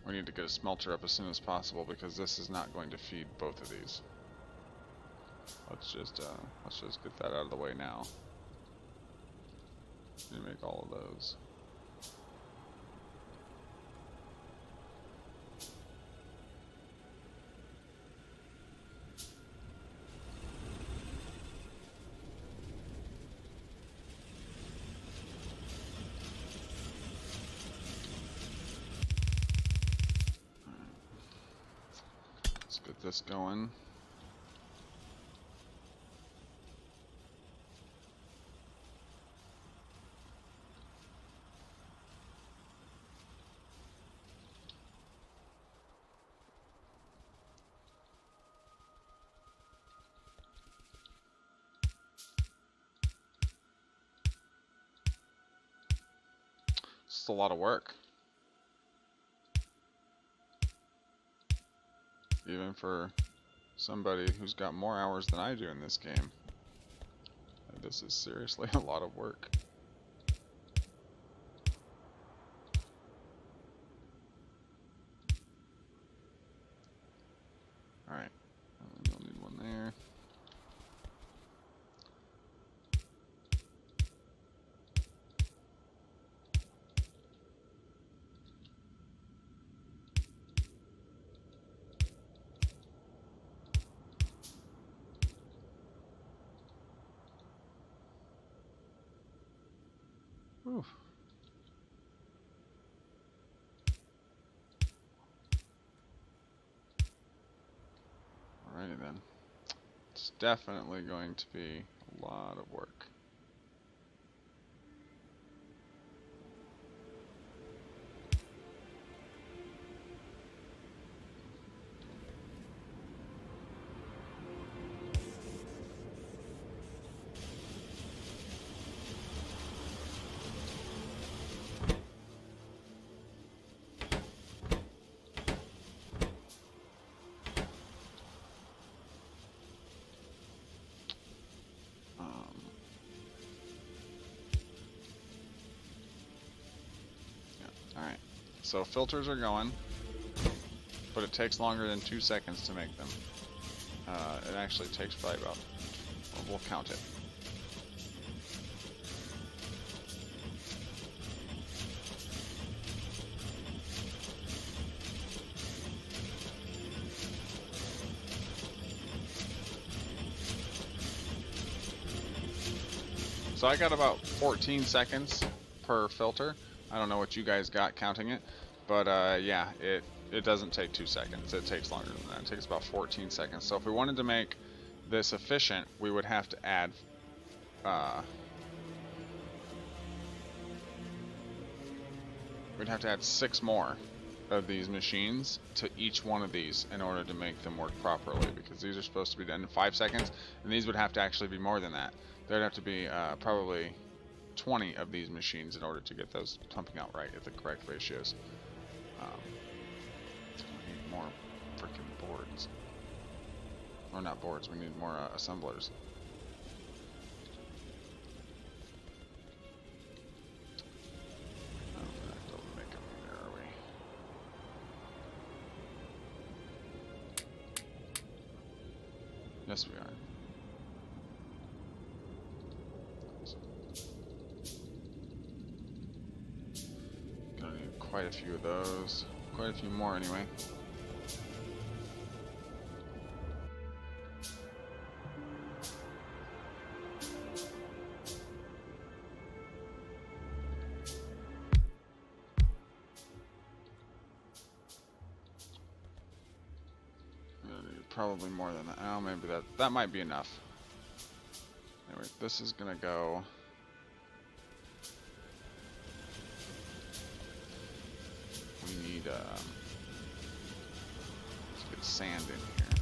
we need to get a smelter up as soon as possible, because this is not going to feed both of these. Let's just get that out of the way now. Need to make all of those. Let's get this going. a lot of work. Even for somebody who's got more hours than I do in this game. This is seriously a lot of work. Alright, we'll need one there. Whew. Alrighty then. It's definitely going to be a lot of work. Alright, so filters are going, but it takes longer than 2 seconds to make them. It actually takes probably about, well, we'll count it. So I got about 14 seconds per filter. I don't know what you guys got counting it, but yeah, it doesn't take 2 seconds. It takes longer than that. It takes about 14 seconds. So if we wanted to make this efficient, we would have to add we'd have to add 6 more of these machines to each one of these in order to make them work properly, because these are supposed to be done in 5 seconds, and these would have to actually be more than that. There'd have to be probably 20 of these machines in order to get those pumping out right at the correct ratios. We need more freaking boards. Or not boards, we need more assemblers. Oh, we're not able to make them either, are we? Yes, we are. Quite a few of those. Quite a few more anyway. Probably more than that. Oh, maybe that might be enough. Anyway, this is gonna go. We need let's get sand in here.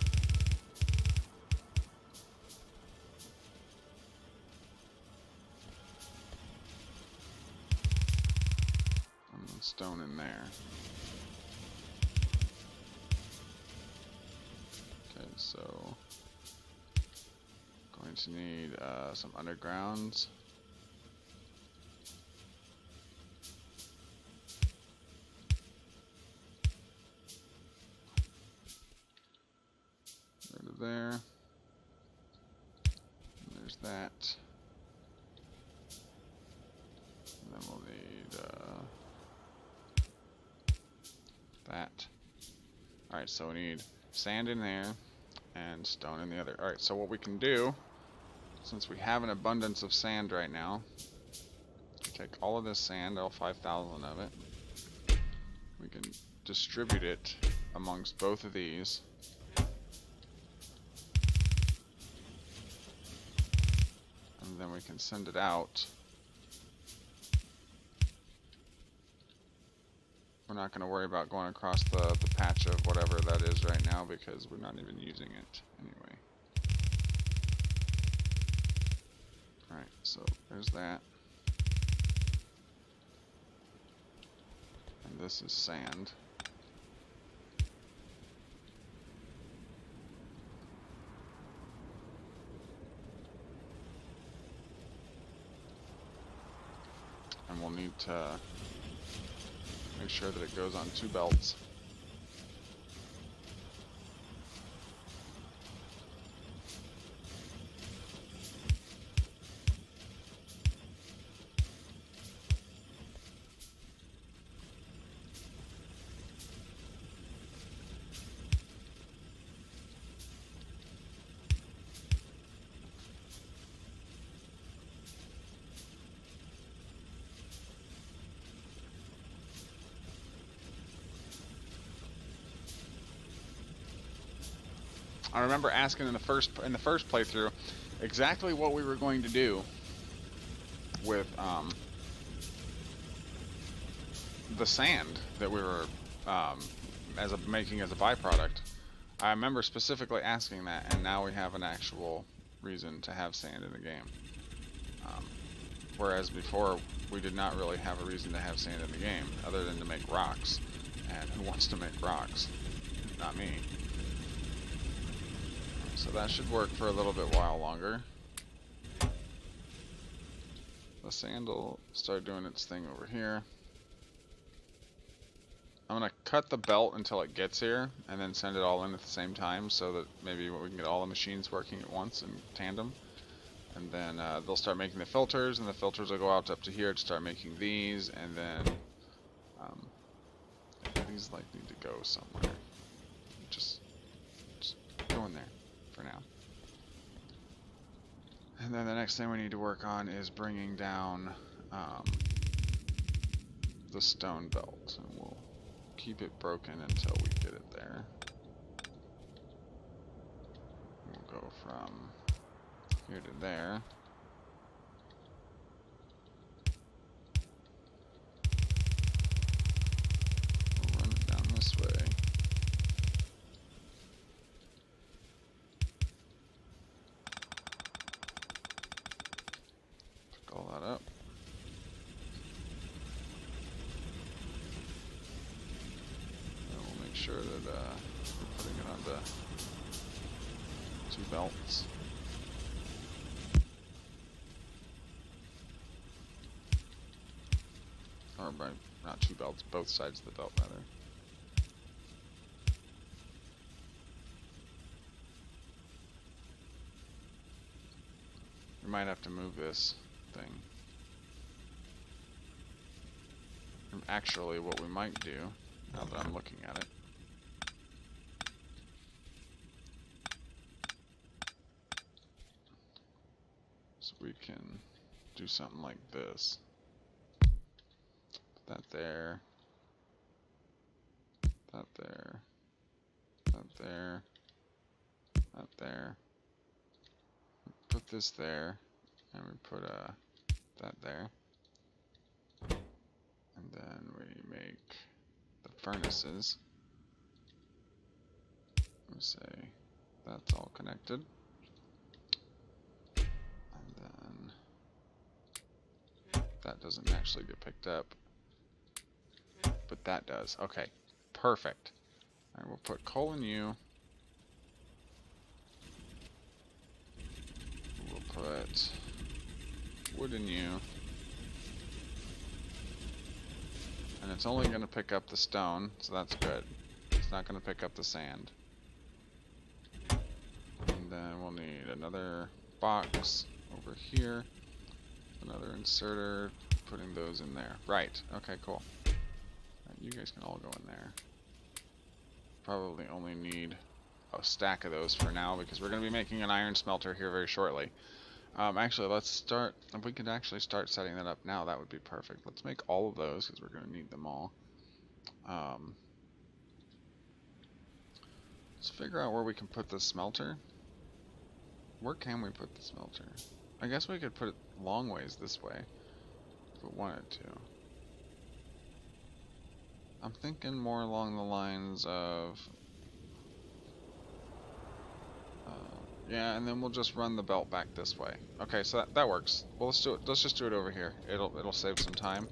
And then stone in there. Okay, so going to need some undergrounds. There. And there's that. And then we'll need that. Alright, so we need sand in there and stone in the other. Alright, so what we can do, since we have an abundance of sand right now, take all of this sand, all 5,000 of it, we can distribute it amongst both of these. And then we can send it out. We're not going to worry about going across the patch of whatever that is right now because we're not even using it anyway. Alright, so there's that. This is sand. And we'll need to make sure that it goes on 2 belts. I remember asking in the first playthrough exactly what we were going to do with the sand that we were making as a byproduct. I remember specifically asking that, and now we have an actual reason to have sand in the game. Whereas before, we did not really have a reason to have sand in the game, other than to make rocks. And who wants to make rocks? Not me. So that should work for a little bit while longer. The sand will start doing its thing over here. I'm going to cut the belt until it gets here, and then send it all in at the same time, so that maybe we can get all the machines working at once in tandem. And then they'll start making the filters, and the filters will go out up to here to start making these, and then these like need to go somewhere. Just go in there for now. And then the next thing we need to work on is bringing down the stone belt, and we'll keep it broken until we get it there. We'll go from here to there. We'll run it down this way. Pick all that up. And we'll make sure that we're putting it onto 2 belts. Or not 2 belts, both sides of the belt rather. We might have to move this thing. And actually, what we might do, now that I'm looking at it, so we can do something like this. That there, that there, that there, that there. Put this there, and we put that there. And then we make the furnaces. We say that's all connected. And then that doesn't actually get picked up. But that does. Okay, perfect. Alright, we'll put coal in you. We'll put wood in you. And it's only going to pick up the stone, so that's good. It's not going to pick up the sand. And then we'll need another box over here. Another inserter, putting those in there. Right, okay, cool. You guys can all go in there. Probably only need a stack of those for now, because we're going to be making an iron smelter here very shortly. Actually, let's start. If we could actually start setting that up now, that would be perfect. Let's make all of those, because we're going to need them all. Let's figure out where we can put the smelter. Where can we put the smelter? I guess we could put it long ways this way, if we wanted to. I'm thinking more along the lines of, yeah, and then we'll just run the belt back this way. Okay, so that works. Well, let's do it. Let's just do it over here. It'll save some time.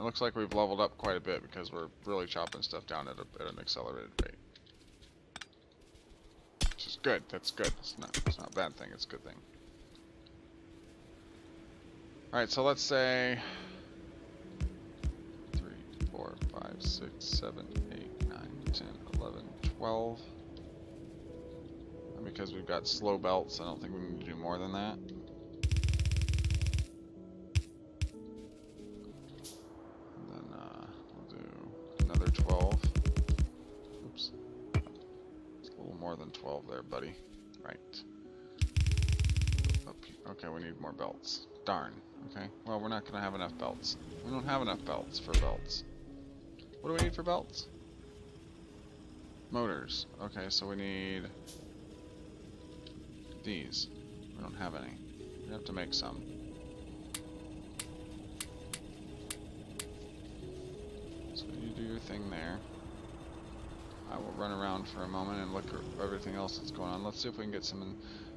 looks like we've leveled up quite a bit because we're really chopping stuff down at an accelerated rate. Which is good. That's good. It's not a bad thing. It's a good thing. Alright, so let's say 3, 4, 5, 6, 7, 8, 9, 10, 11, 12. And because we've got slow belts, I don't think we need to do more than that. And then we'll do another 12. Oops. It's a little more than 12 there, buddy. Right. Okay, we need more belts. Darn. Okay, well, we're not going to have enough belts. We don't have enough belts for belts. What do we need for belts? Motors. Okay, so we need these. We don't have any. We have to make some. So you do your thing there. I will run around for a moment and look at everything else that's going on. Let's see if we can get some in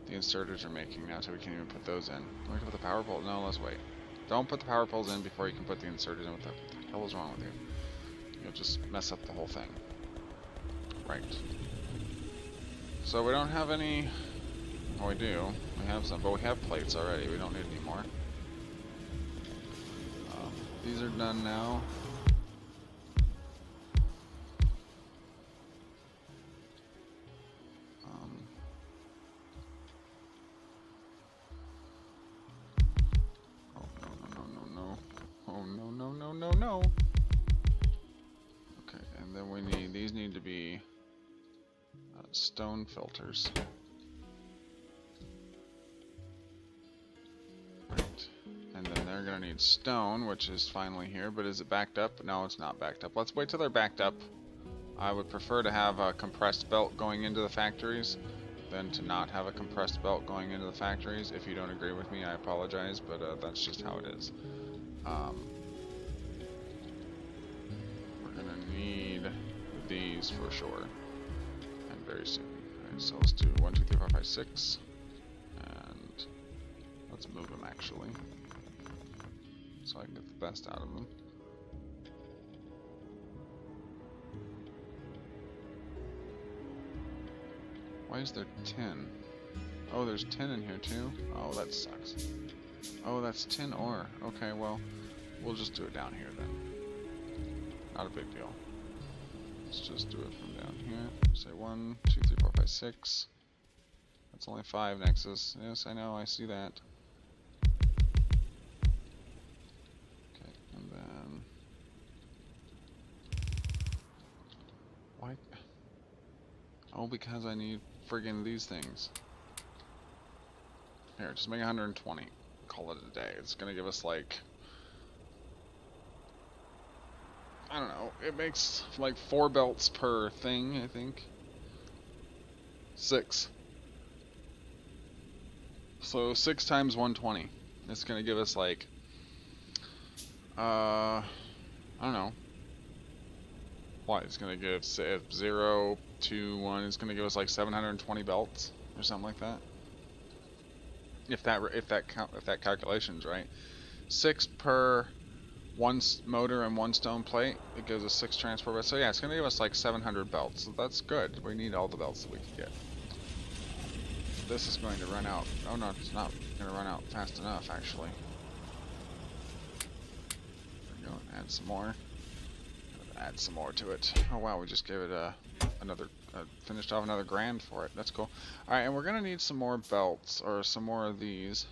the inserters are making now, so we can't even put those in. Do we put the power pole? No, let's wait. Don't put the power poles in before you can put the inserters in. What the hell is wrong with you? You'll just mess up the whole thing. Right. So we don't have any... Oh, we do. We have some, but we have plates already. We don't need any more. These are done now. No. Okay, and then we need, these need to be stone filters. Right. And then they're gonna need stone, which is finally here, but is it backed up? No, it's not backed up. Let's wait till they're backed up. I would prefer to have a compressed belt going into the factories than to not have a compressed belt going into the factories. If you don't agree with me, I apologize, but that's just how it is. Need these for sure, and very soon. Alright, so let's do 1, 2, 3, 4, 5, 6, and let's move them actually, so I can get the best out of them. Why is there 10? Oh, there's 10 in here too? Oh, that sucks. Oh, that's 10 ore. Okay, well, we'll just do it down here then. Not a big deal. Let's just do it from down here. Say 1, 2, 3, 4, 5, 6. That's only 5 Nexxus. Yes, I know, I see that. Okay, and then... Why? Oh, because I need friggin' these things. Here, just make 120. Call it a day. It's gonna give us like... I don't know, it makes like 4 belts per thing, I think. 6. So 6 times 120. It's gonna give us like, I don't know. What, it's gonna give, say, 0, 2, 1, it's gonna give us like 720 belts, or something like that. If that calculation's right. 6 per 1 motor and 1 stone plate, it gives us 6 transport belts. So yeah, it's going to give us like 700 belts. So that's good. We need all the belts that we can get. This is going to run out. Oh no, it's not going to run out fast enough, actually. There we go. Add some more. Add some more to it. Oh wow, we just gave it finished off another grand for it. That's cool. Alright, and we're going to need some more belts, or some more of these,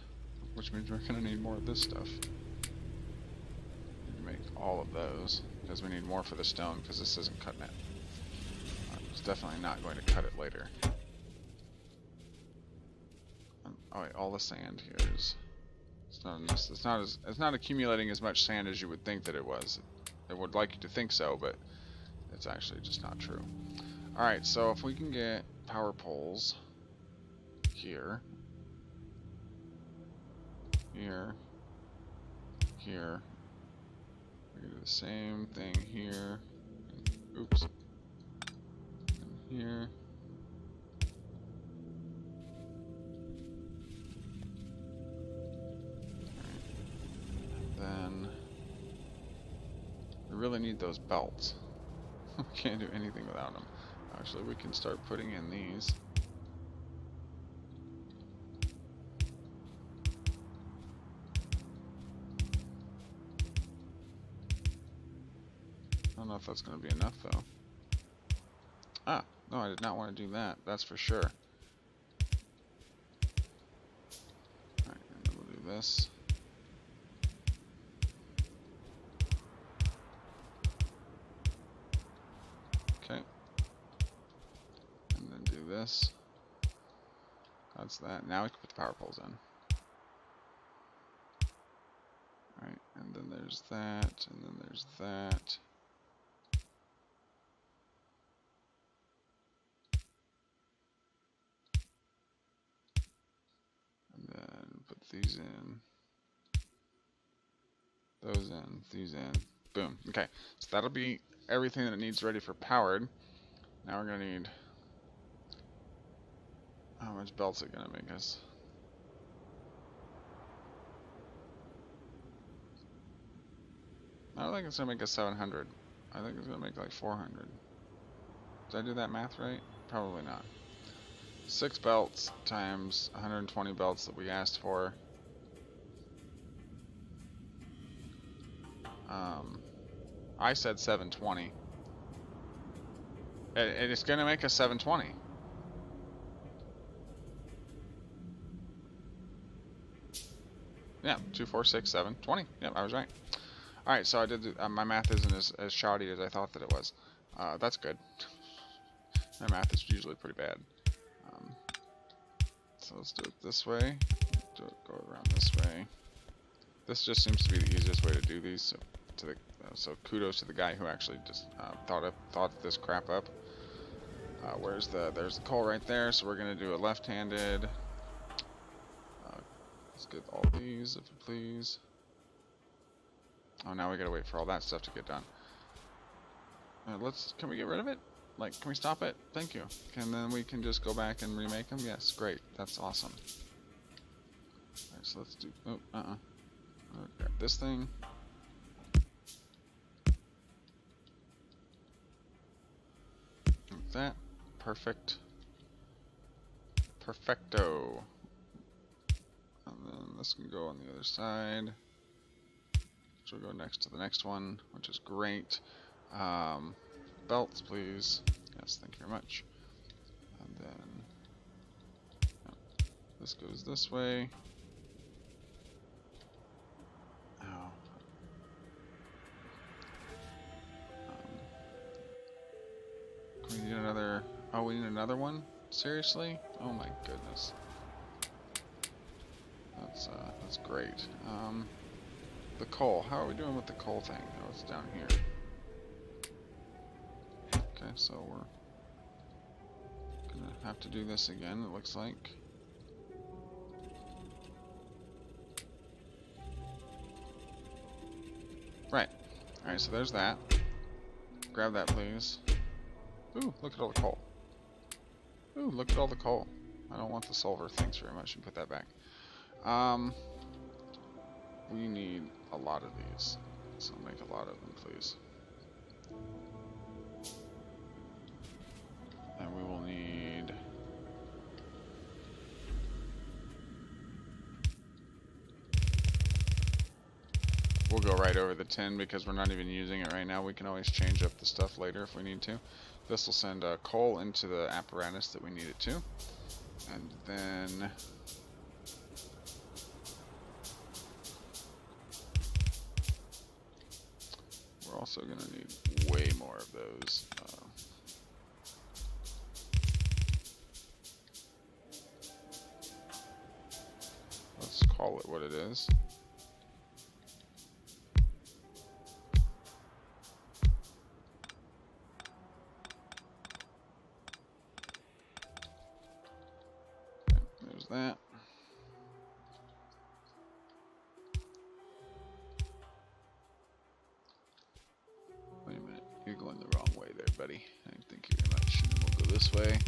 which means we're going to need more of this stuff. Make all of those, because we need more for the stone, because this isn't cutting it. It's definitely not going to cut it later. Oh wait, all the sand here is... It's not accumulating as much sand as you would think that it was. It would like you to think so, but it's actually just not true. Alright, so if we can get power poles here, here, here, we can do the same thing here, and, oops, and here. Then really need those belts. We can't do anything without them. Actually, we can start putting in these. I don't know if that's going to be enough, though. Ah, no, I did not want to do that. That's for sure. Alright, and then we'll do this. Okay. And then do this. That's that. Now we can put the power poles in. Alright, and then there's that, and then there's that. And then put these in. Those in, these in. Boom. Okay, so that'll be everything that it needs ready for powered. Now we're going to need... How much belts are going to make us? I don't think it's going to make us 700. I think it's going to make like 400. Did I do that math right? Probably not. 6 belts times 120 belts that we asked for. I said 720. It's going to make us 720. Yeah, 2, 4, 6, 7, 20. Yep, I was right. Alright, so I did. My math isn't as shoddy as I thought that it was. That's good. My math is usually pretty bad. So let's do it this way. Go around this way. This just seems to be the easiest way to do these. So kudos to the guy who actually just thought this crap up. There's the coal right there. So we're gonna do a left-handed. Let's get all these, if you please. Oh, now we gotta wait for all that stuff to get done. Can we get rid of it? Like, can we stop it? Thank you. And then we can just go back and remake them? Yes, great. That's awesome. Alright, so let's do... Oh, grab this thing. Like that. Perfect. Perfecto. And then this can go on the other side. Which will go next to the next one, which is great. Belts, please. Yes, thank you very much. And then this goes this way. Ow. Can we need another? Oh, we need another one? Seriously? Oh my goodness. That's great. The coal. How are we doing with the coal thing? Oh, it's down here. Okay, so we're gonna have to do this again, it looks like. Right. Alright, so there's that. Grab that, please. Ooh, look at all the coal. Ooh, look at all the coal. I don't want the silver, thanks very much, and put that back. We need a lot of these, so make a lot of them, please. And we will need... We'll go right over the 10 because we're not even using it right now. We can always change up the stuff later if we need to. This will send coal into the apparatus that we need it to. And then... we're also going to need way more of those. Let's call it what it is. Okay, there's that. Wait a minute, you're going the wrong way there, buddy. Thank you very much. And then we'll go this way.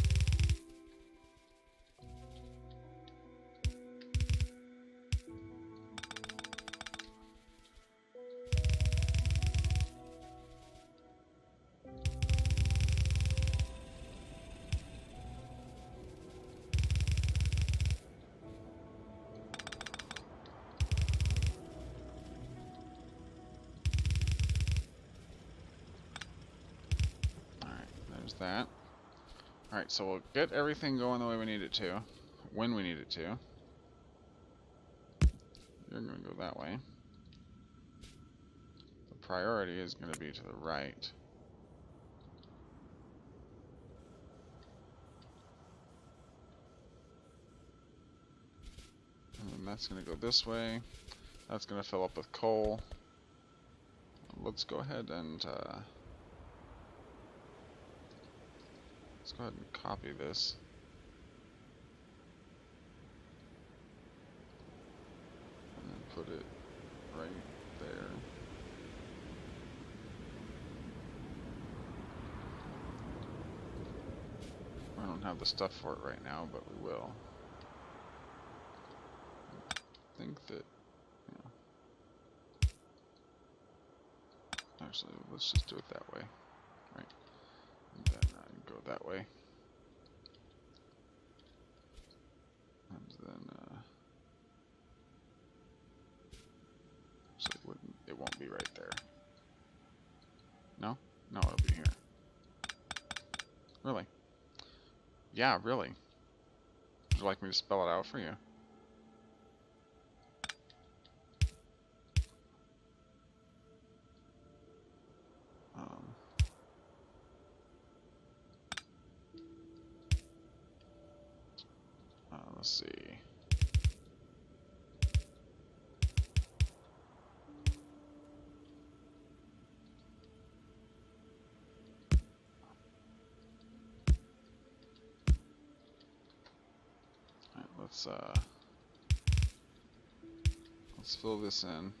that. Alright, so we'll get everything going the way we need it to, when we need it to. You're going to go that way. The priority is going to be to the right. And then that's going to go this way. That's going to fill up with coal. Let's go ahead and let's go ahead and copy this. And then put it right there. I don't have the stuff for it right now, but we will. I think that, actually, let's just do it that way, right? And then go that way. And then, so it won't be right there. No? No, it'll be here. Really? Yeah, really. Would you like me to spell it out for you? Let's see. All right, let's fill this in.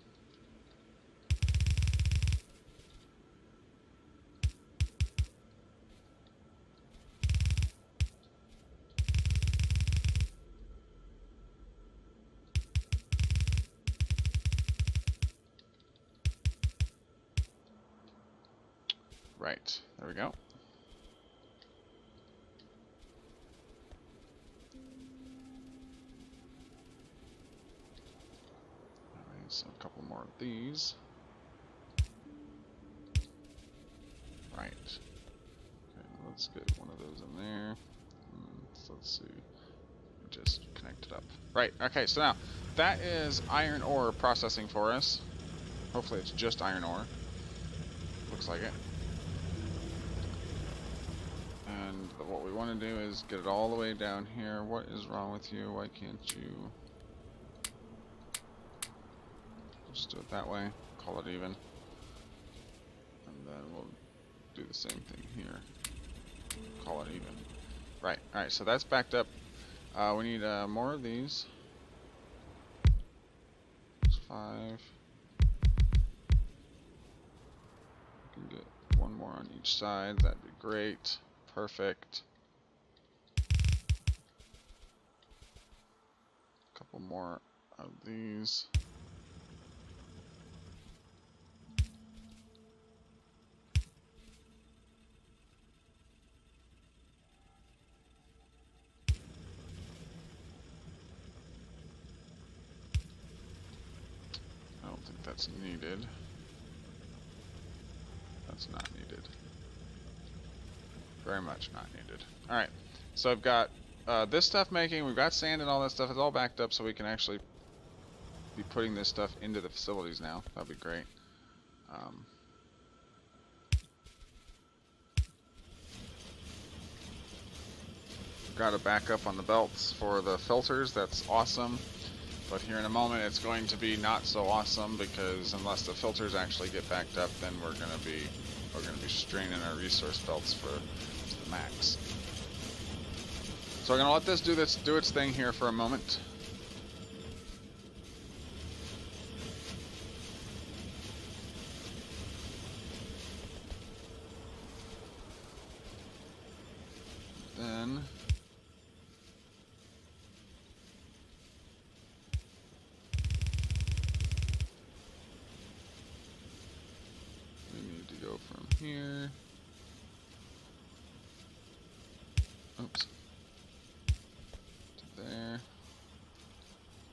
Right, there we go. Alright, so a couple more of these. Right. Okay, let's get one of those in there. So let's see. Just connect it up. Right, okay, so now that is iron ore processing for us. Hopefully it's just iron ore. Looks like it. And what we want to do is get it all the way down here. What is wrong with you? Why can't you just do it that way? Call it even. And then we'll do the same thing here. Call it even. Right, alright, so that's backed up. We need more of these. There's 5. We can get one more on each side. That'd be great. Perfect. A couple more of these. I don't think that's needed. That's not needed. Very much not needed. Alright, so I've got this stuff making, we've got sand and all that stuff. It's all backed up so we can actually be putting this stuff into the facilities now. That'd be great. Got a backup on the belts for the filters. That's awesome. But here in a moment it's going to be not so awesome, because unless the filters actually get backed up, then we're gonna be straining our resource belts for the max. So we're gonna let this do its thing here for a moment. Then go from here. Oops. To there.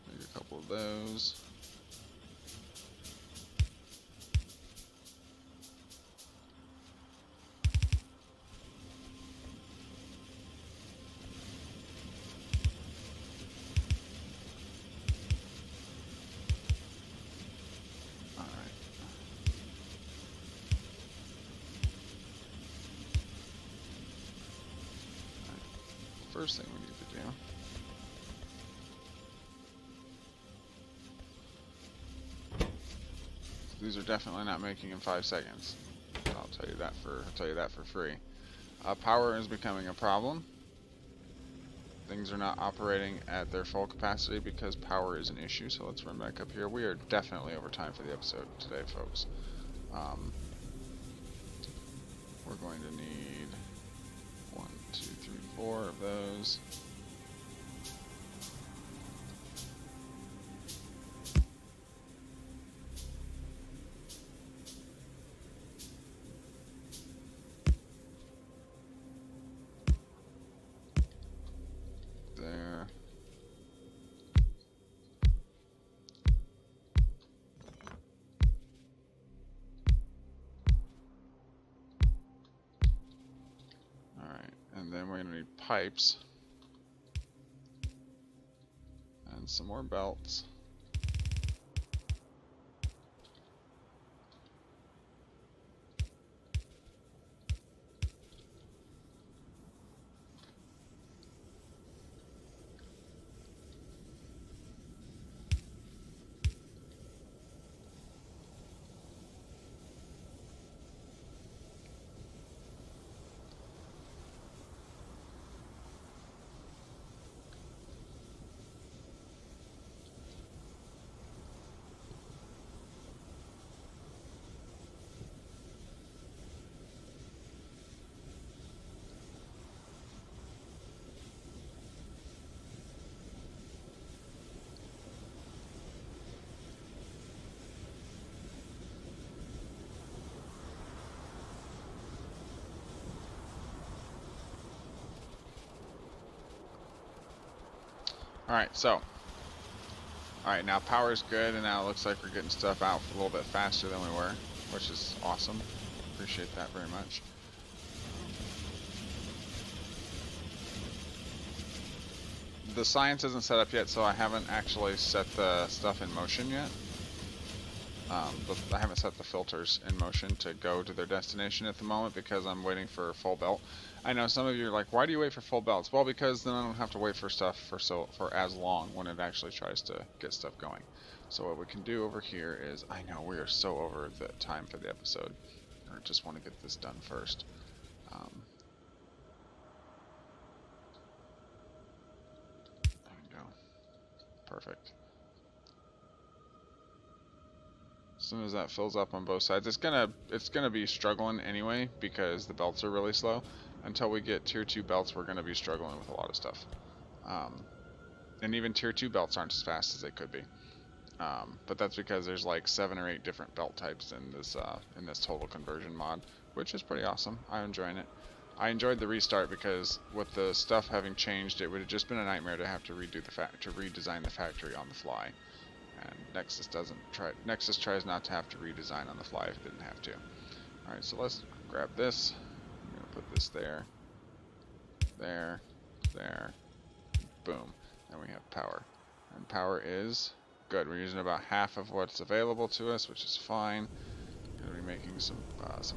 Make a couple of those. first thing we need to do. These are definitely not making in 5 seconds. I'll tell you that for free. Power is becoming a problem. Things are not operating at their full capacity because power is an issue. So let's run back up here. We are definitely over time for the episode today, folks. We're going to need 1, 2, 3, 4 of those. There. And then we're going to need pipes and some more belts. Alright, now power is good, and now it looks like we're getting stuff out a little bit faster than we were, which is awesome. Appreciate that very much. The science isn't set up yet, so I haven't actually set the stuff in motion yet. I haven't set the filters in motion to go to their destination at the moment because I'm waiting for a full belt. I know some of you are like, why do you wait for full belts? Well, because then I don't have to wait for stuff for as long when it actually tries to get stuff going. So what we can do over here is, I know we are so over the time for the episode. I just want to get this done first. There we go. Perfect. As soon as that fills up on both sides, it's gonna be struggling anyway because the belts are really slow. Until we get tier 2 belts, we're gonna be struggling with a lot of stuff. And even tier 2 belts aren't as fast as they could be. But that's because there's like 7 or 8 different belt types in this total conversion mod, which is pretty awesome. I'm enjoying it. I enjoyed the restart because with the stuff having changed, it would have just been a nightmare to have to redesign the factory on the fly. And Nexxus tries not to have to redesign on the fly if it didn't have to. Alright, so let's grab this. I'm going to put this there, there, boom. And we have power. And power is good. We're using about half of what's available to us, which is fine. Going to be making some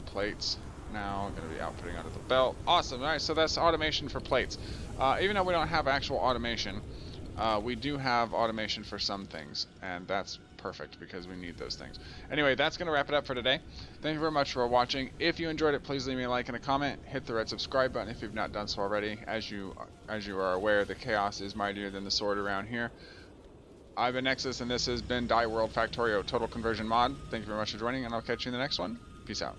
plates now. Going to be outputting under the belt. Awesome. Alright, so that's automation for plates. Even though we don't have actual automation, we do have automation for some things, and that's perfect because we need those things. Anyway, that's going to wrap it up for today. Thank you very much for watching. If you enjoyed it, please leave me a like and a comment. Hit the red subscribe button if you've not done so already. As you are aware, the chaos is mightier than the sword around here. I've been Nexxus, and this has been DyWorld Factorio Total Conversion Mod. Thank you very much for joining, and I'll catch you in the next one. Peace out.